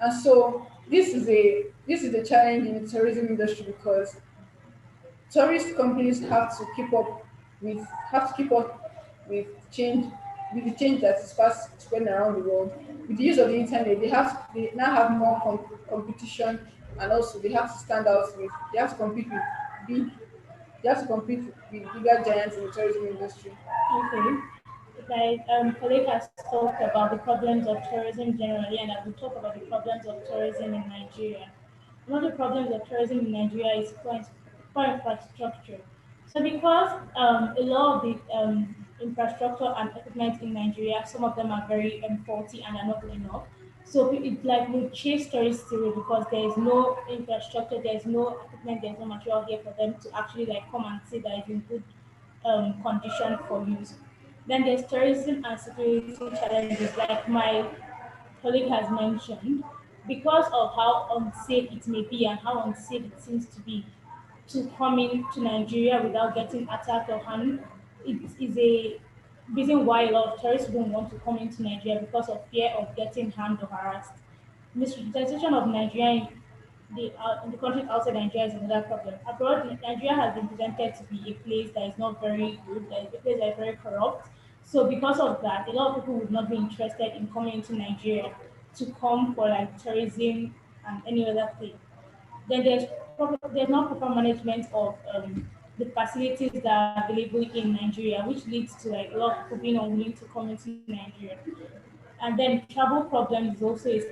And so this is a challenge in the tourism industry because tourist companies have to keep up with change with the change that is fast spreading around the world. With the use of the internet, they now have more competition, and also they have to compete with big they have to compete with bigger giants in the tourism industry. Okay. Like colleague has talked about the problems of tourism generally, and I will talk about the problems of tourism in Nigeria. One of the problems of tourism in Nigeria is poor infrastructure. So because a lot of the infrastructure and equipment in Nigeria, some of them are very faulty and are not good enough. So it's like we chase tourists away because there is no infrastructure, there is no equipment, there is no material here for them to actually like come and see that it's in good condition for use. Then there's tourism and security challenges, like my colleague has mentioned, because of how unsafe it may be and how unsafe it seems to be to come into Nigeria without getting attacked or harmed. It is a reason why a lot of tourists don't want to come into Nigeria because of fear of getting harmed or harassed. Misrepresentation of Nigeria in the countries outside Nigeria is another problem. Abroad, Nigeria has been presented to be a place that is not very good, that is a place that is very corrupt. So because of that, a lot of people would not be interested in coming into Nigeria to come for like tourism and any other thing. Then there's not proper management of the facilities that are available in Nigeria, which leads to like a lot of people being unwilling to come into Nigeria. And then travel problems is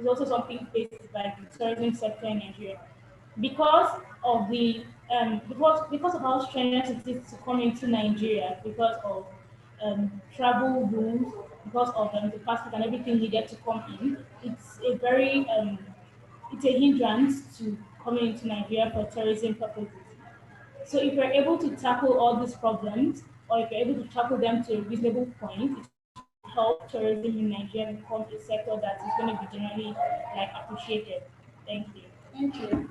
also something faced by the tourism sector in Nigeria because of because of how strenuous it is to come into Nigeria because of travel rules, because of the passport and everything needed to come in. It's a hindrance to coming into Nigeria for tourism purposes. So if you're able to tackle all these problems, or if you're able to tackle them to a reasonable point, it will help tourism in Nigeria become a sector that is going to be generally like appreciated. Thank you. Thank you.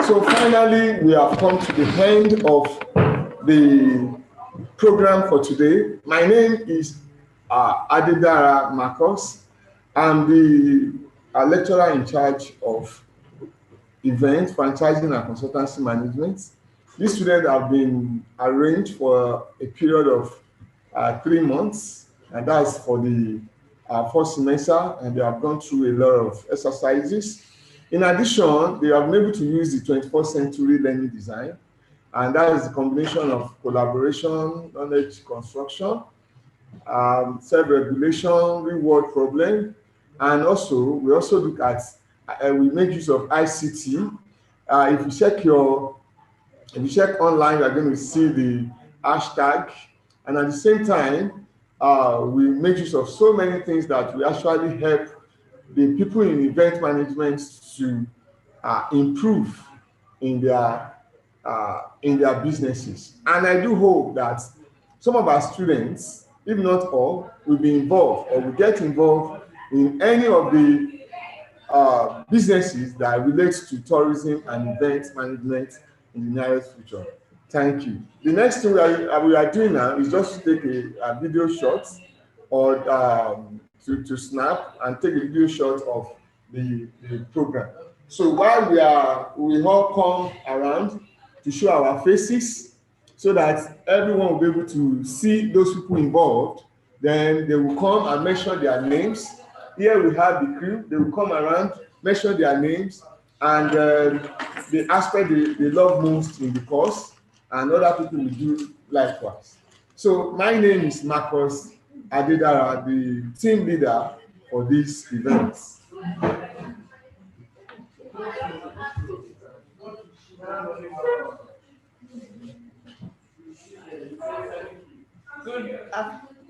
So finally, we have come to the end of the program for today. My name is Adedara Marcos. I'm the lecturer in charge of event, franchising, and consultancy management. These students have been arranged for a period of 3 months, and that's for the first semester, and they have gone through a lot of exercises. In addition, they have been able to use the 21st century learning design, and that is a combination of collaboration, knowledge construction, self-regulation, reward problem, and also we also look at we make use of ICT. If you check online, you're going to see the hashtag, and at the same time, we make use of so many things that we actually help the people in event management to improve in their businesses. And I do hope that some of our students, if not all, will be involved or will get involved in any of the businesses that relates to tourism and event management in the nearest future. Thank you. The next thing we are doing now is just to take a video shot or to snap and take a video shot of the program. So while we all come around to show our faces so that everyone will be able to see those people involved, then they will come and mention their names. Here we have the crew. They will come around, mention their names, and the aspect they love most in the course, and other people will do likewise. So my name is Marcus Adedara, the team leader for this event. Good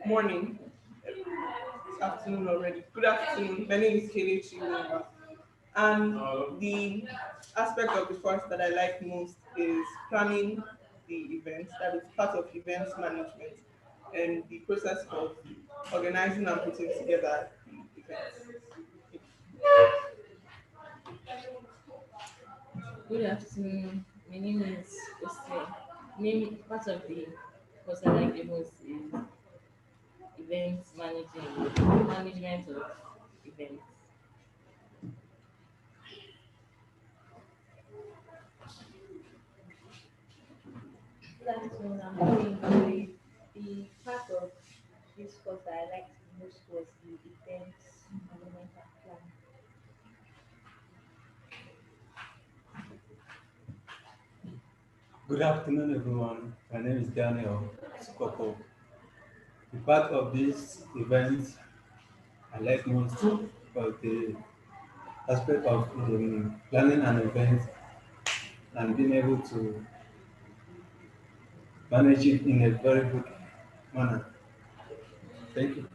morning. It's afternoon already. Good afternoon. My name is Kelechi Lumba. And the aspect of the course that I like most is planning the events, that is part of events management and the process of organizing and putting together the events. Good afternoon. My name is Jose. Name part of the course I like the most is management of events. Good afternoon. I'm doing the part of this course that I liked the most was the events management and planning. Good afternoon, everyone. My name is Daniel Sukoko. The part of this event I like most about the aspect of planning an event and being able to manage it in a very good manner. Thank you.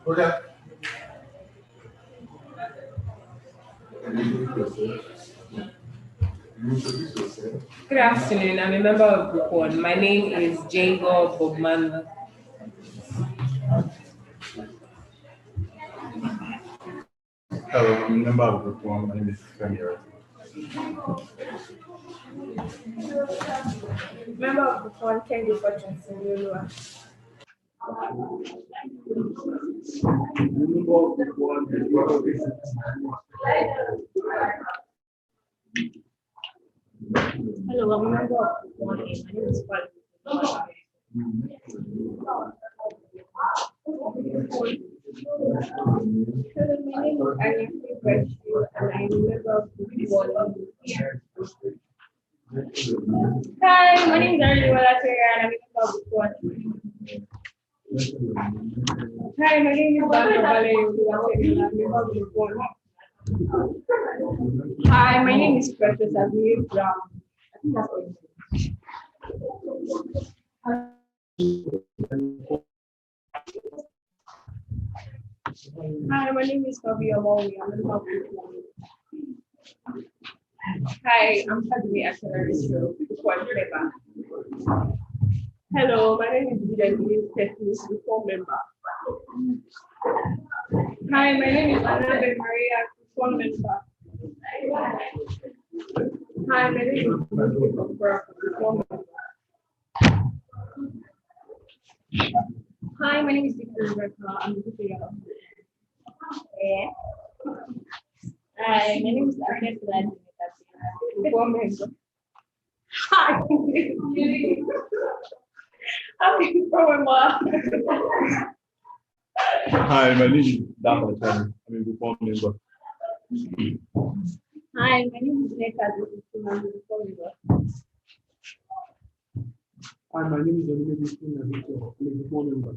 Okay. Good afternoon. I'm a member of Group 1. My name is Jago Bogman. Hello, I'm a member of Group 1. My name is Femi. Member of the fund, Kendi Hutchinson, Yolua. Hello, I'm a member of the board. My name is Paul. Hello, my name is Anya Virtue, and I'm a member of the board. Hi, my name is Arlie Walatera, and I'm a member of the board. Hi, my name is Dr. Valerie Walatera, and I'm a member of the board. Hi, my name is Precious Abiy Brown. I think that's what Hi, my name is Fabio Mowi. I'm a member of the board. Hi, I'm Fadimi Akararisho, board member. Hello, my name is Vidal Techniques, reform member. Hi, my name is Annabelle Maria, reform member. Hi, my name is reform member. Hi, my name is Victor Rebecca. I'm the leader. Hi, my name is Agnes Lan. Reform member. Hi. I'm reform member. Hi, my name is Dama Chan. I'm a reform member. Hi, my name is Neka. I'm the reform member. Hi, my name is Olumide Victor. I'm a reform member.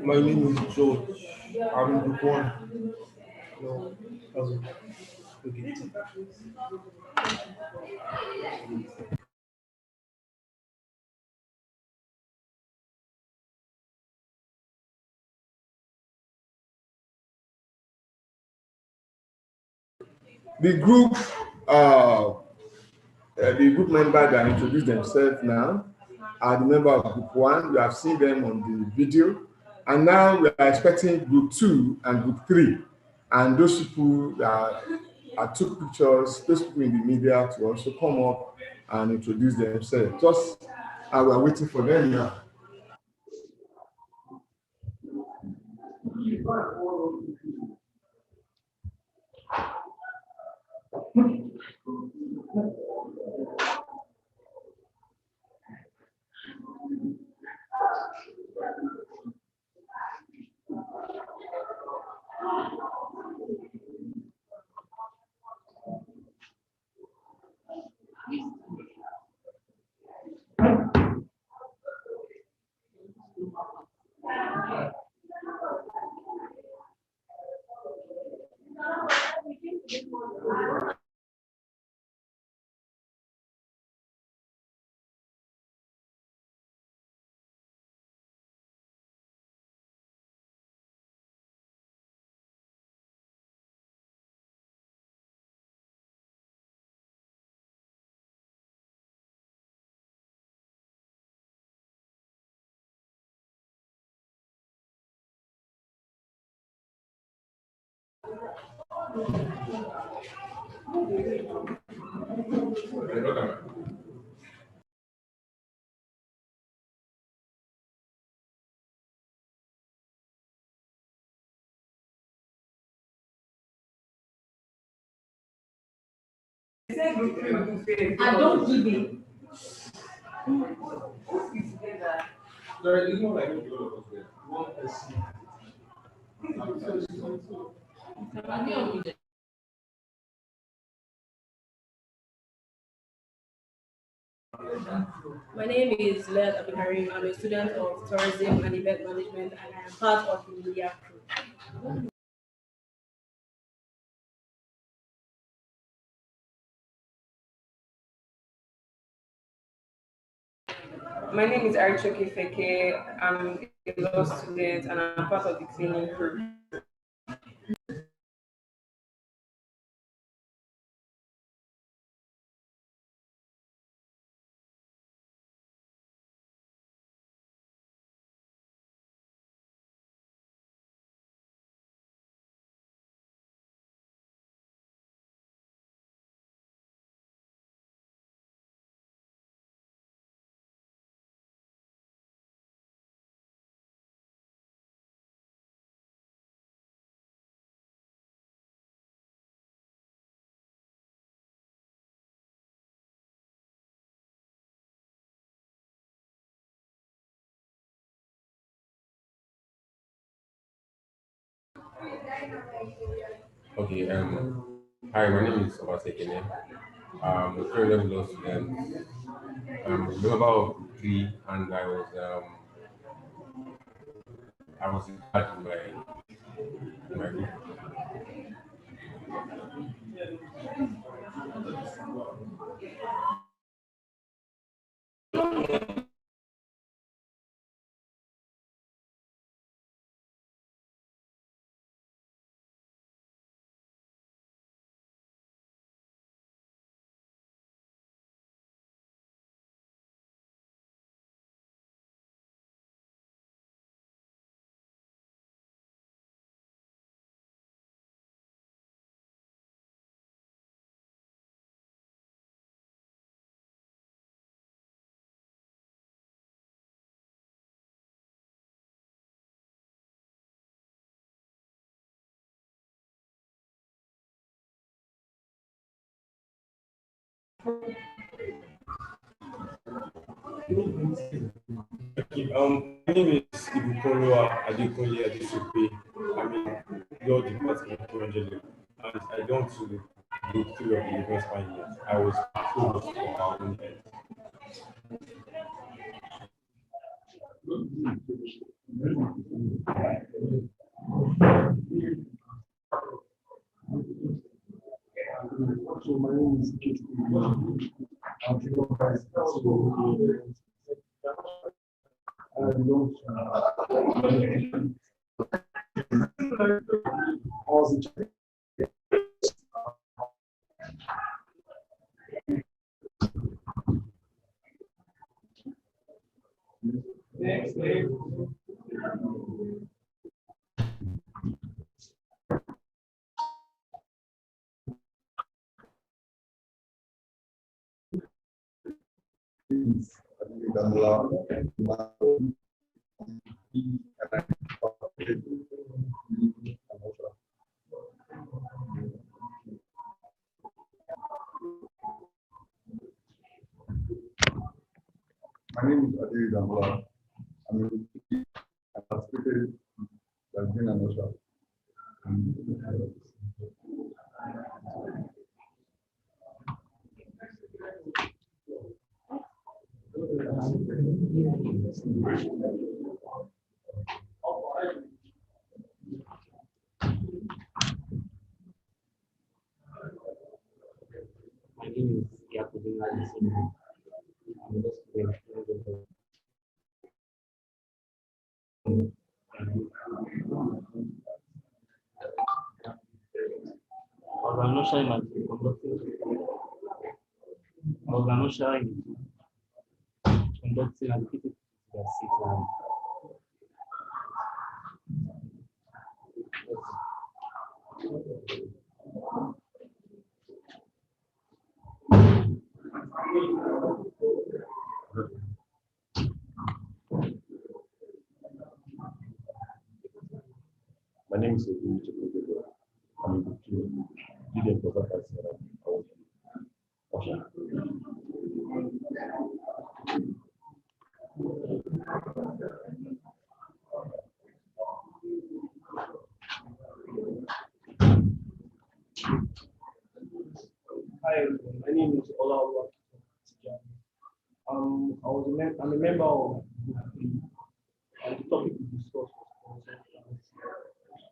My name is George. I'm in Group 1. No, okay. The group, uh, the group member that introduced themselves now are the member of Group 1. You have seen them on the video. And now we are expecting Group 2 and Group 3. And those people that took pictures, those people in the media to also come up and introduce themselves. Just we are waiting for them now. I don't give it. My name is Led Abikarim. I'm a student of tourism and event management, and I am part of the media crew. My name is Arichoke Feke. I'm a law student and I'm part of the cleaning crew. Okay, hi, my name is Obasekene. I'm a current law student. I'm a member of three, and I was in charge in my group. Okay, my name is Ibukoloa Adekunle Adesope. I'm in law department currently, and I don't to look through of the events pioneers. I was focused on our own end. So my name is Kate. I'm senior vice president. I belong to I was in charge. Next. My name is Adiri Dambola. I'm participated by being an usher. My name is Yakubin Alisin. I'm just student. Organosha might be Organosha conducting activities that sit name is Untitled. I'm a good leader for that as Hi everyone, my name is Ola. I'm a member of Group 3, and the topic we discussed was consent,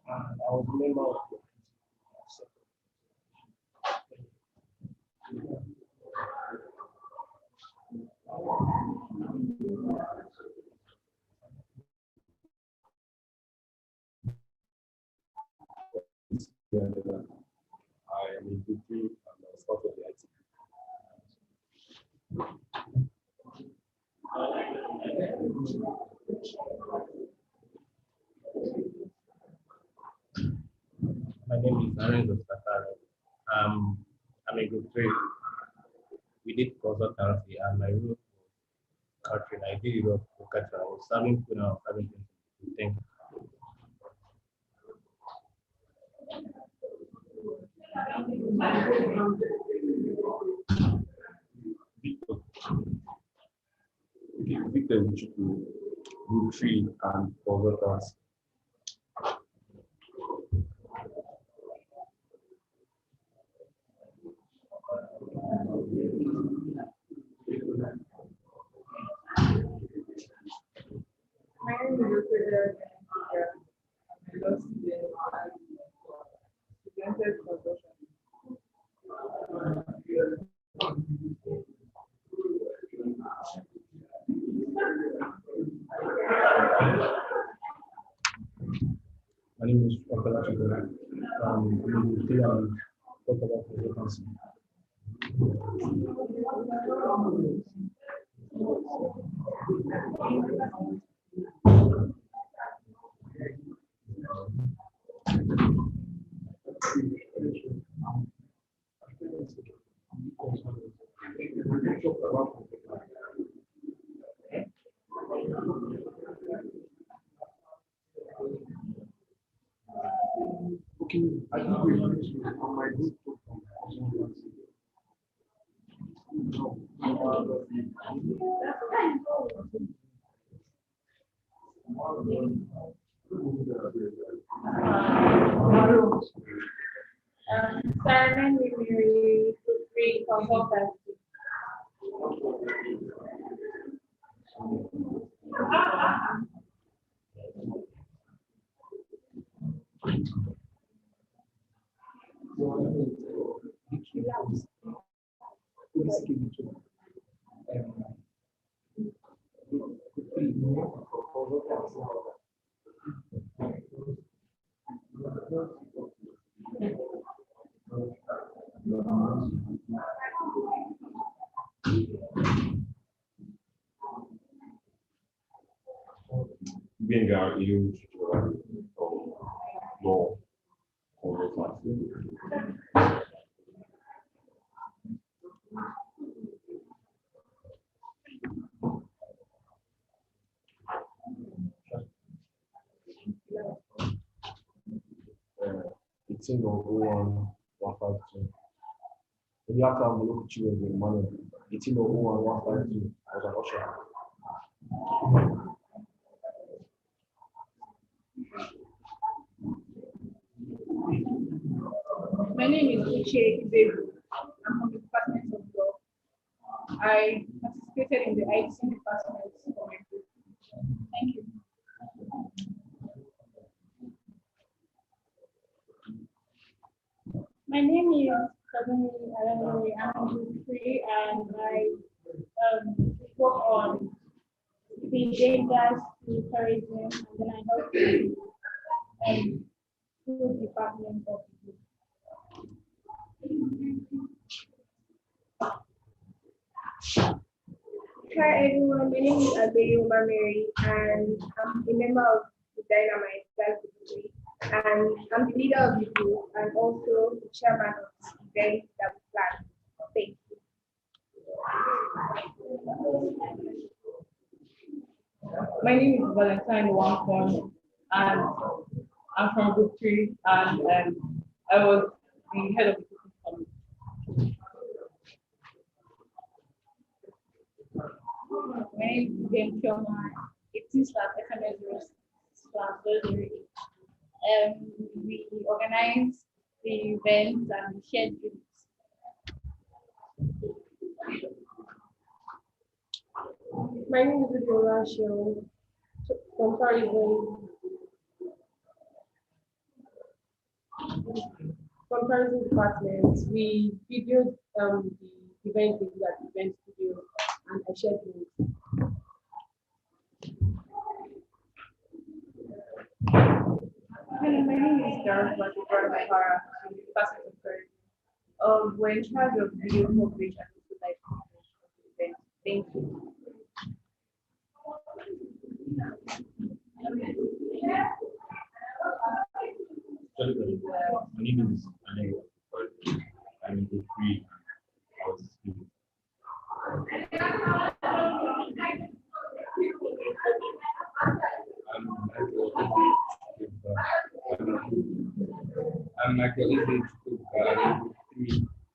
and I was a member of the I am in good and I was part of the IT. My name is Aaron Sakara. I'm a Group 3. We did consultancy, and my role was catering. I did a lot of catering. I was serving food and I was serving things. Thank you. Victor Uchuku, Group 3 and consultants. My name is Rupert. I'm a law student and presented consortium. My name is Rupert. We will talk about consultancy. Okay, I think we want to on my group. Simon Mimiri, free consultancy. Benga EU law consultancy. It's in the 152. We have to have a look at you in the money. It's in the 152 as an usher. My name is Uche Ibebu. I'm from the Department of Law. I participated in the IT department for my group. Thank you. My name is Kadumi Alanori. I'm in Group 3 and I work on the dangers to terrorism, and then I help the food department of the group. Hi everyone, my name is Adeyola Mary and I'm a member of the Dynamite Group, and I'm the leader of the group and also the chairman of the event that we plan. Thank you. My name is Valentine Wankon, and I'm from Group 3, and I was the head of the cooking committee. My name is Ben Kioma. It is like FMS slash we organize the events and schedules. My name is Deborah Shell from Tourism Department. We videoed the event with that event studio and I shared it. Hello, my name is Gareth Matibara Mahara. I'm the Department of Tourism. We're in charge of video coverage and also live coverage of the event. Thank you. My name is Anel. I'm in the free. I was student. I'm Michael Izzy,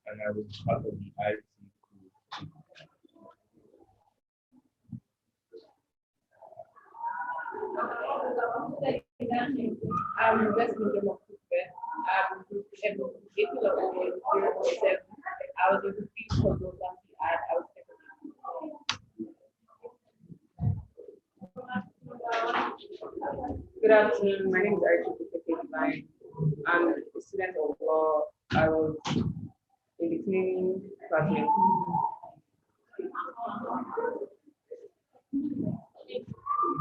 and I was part of the IT crew. I'm West Medium of Footwear. I'm Group 807. I was in the field consultancy and I was Good afternoon. My name is Archie. I'm a student of law. I was in the cleaning department.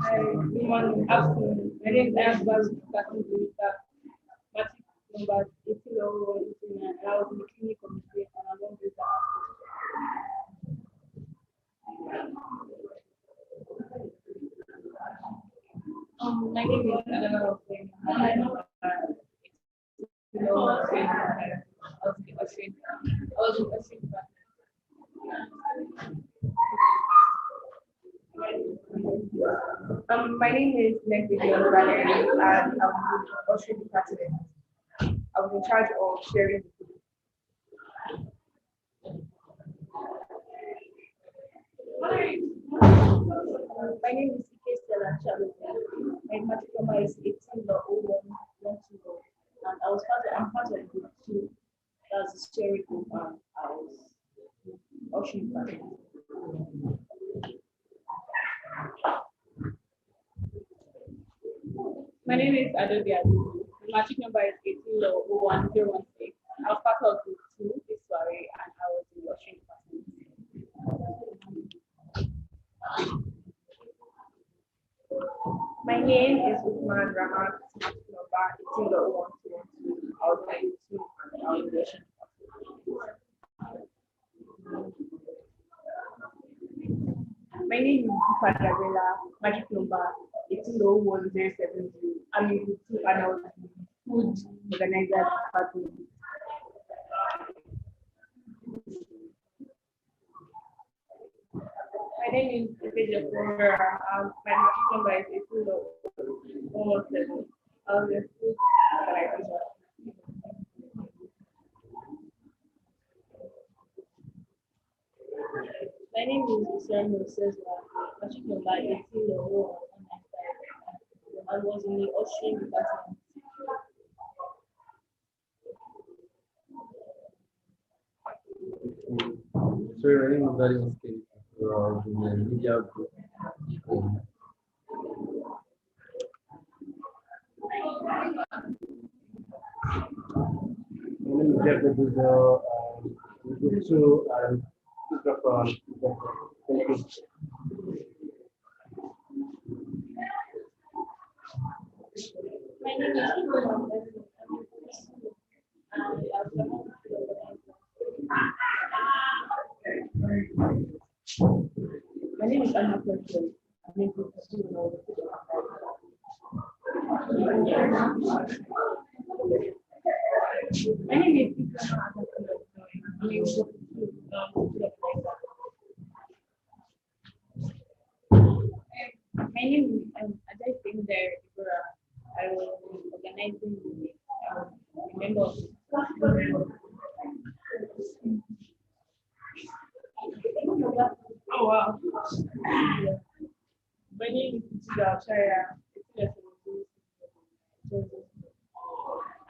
Hi, good morning, afternoon. My name is Ayabaz Katunduita, matric number 1801, and I was in the clinic committee and I'm going to do My name is Anna Hussein. My number is 1801. I was in Australia. My name is Leslie Valerie, and I'm with the Austrian Department. I was in charge of sharing the food. My name is Ike Stella Chalobia. My matric number is 180110, and I'm part of group 2. That's the steering group, and I was Ocean Department. My name is Adobe Adu. My matric number is 180116. I was part of group 2 this way, and I was in the Ocean Department. My name is Uthman Rahman, matric number 180122. I was in group 2 and I was in the Ocean Department. My name is Deepa Gabriela, magic number 180170. I'm in group 2 and I was in food organizer department. My name is Ivija Flora. My magic number is 180117. I was in food organizer. My name is Samuel Sesla. Magic number 180195. I was in the Austrian department. Sorry, my name is Daddy Mosque. The media group. My name is Jeff Beduzo, group 2 and thank you. My name is Kumar. My name is Anna Person. I'm in group 2 and I was My name is Ikama Adakula. I'm in group 2. My name is Ajay Singh Deborah. I was an 19 remember. Oh wow. My name is Chaya.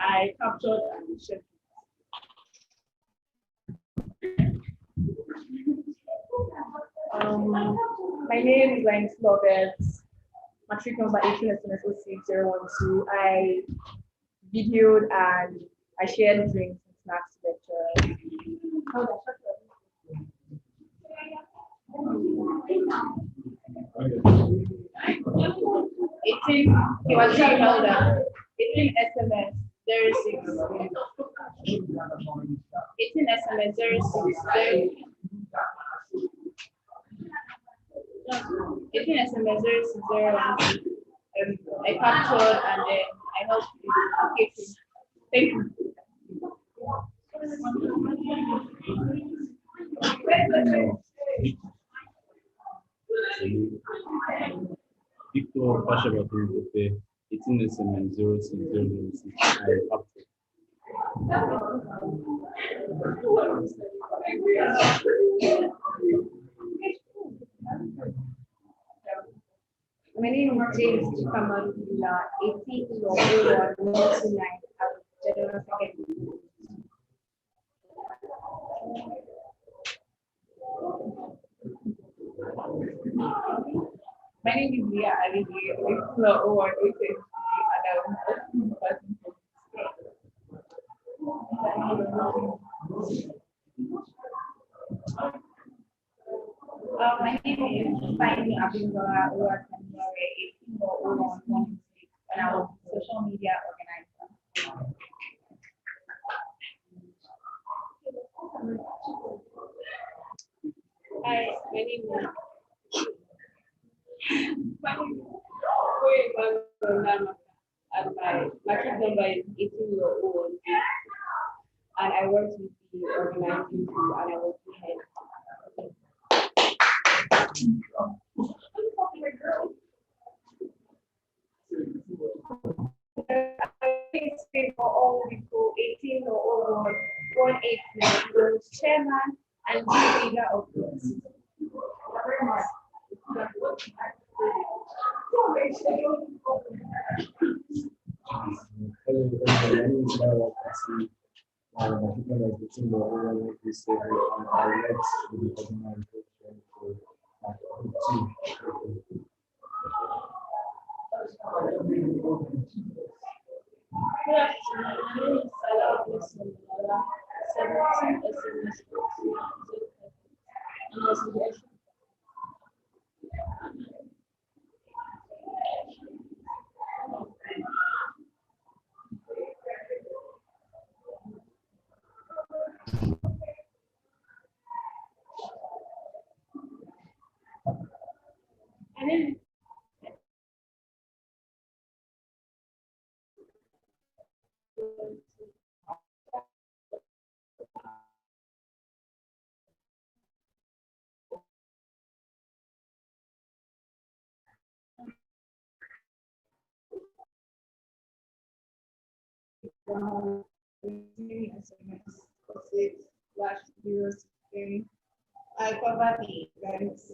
I captured and shared. My name is Linus Lovett. Matric number 18 I videoed and I shared drinks and snacks to lecturers. He was being held up. 18 SMS 06. 18 SMS 06. 18 SMS 0601. I captured and then I helped you. Okay, thank you. Victor Pashabatu, 18 SMS 06006. I captured. My name is James Chikamandula, 18-01-129, General Secretary. My name is Leah Alibi, 18-01-823, my name is Finding Abimbola Oluwataniyore, 18-01-126, and I was a social media organizer. Hi, my name is and my matric number is 18-01, and I worked with the organizing group and I was the head. For all people 18-01-189 was chairman and leader of the Hello, my name is Marwa Kasi. I'm a human rights defender over this and I led the organization for my team. Good afternoon. My name is Salah Abdul-Samala, 17 SMS investigation. My name SMS 6/016. I cover the events.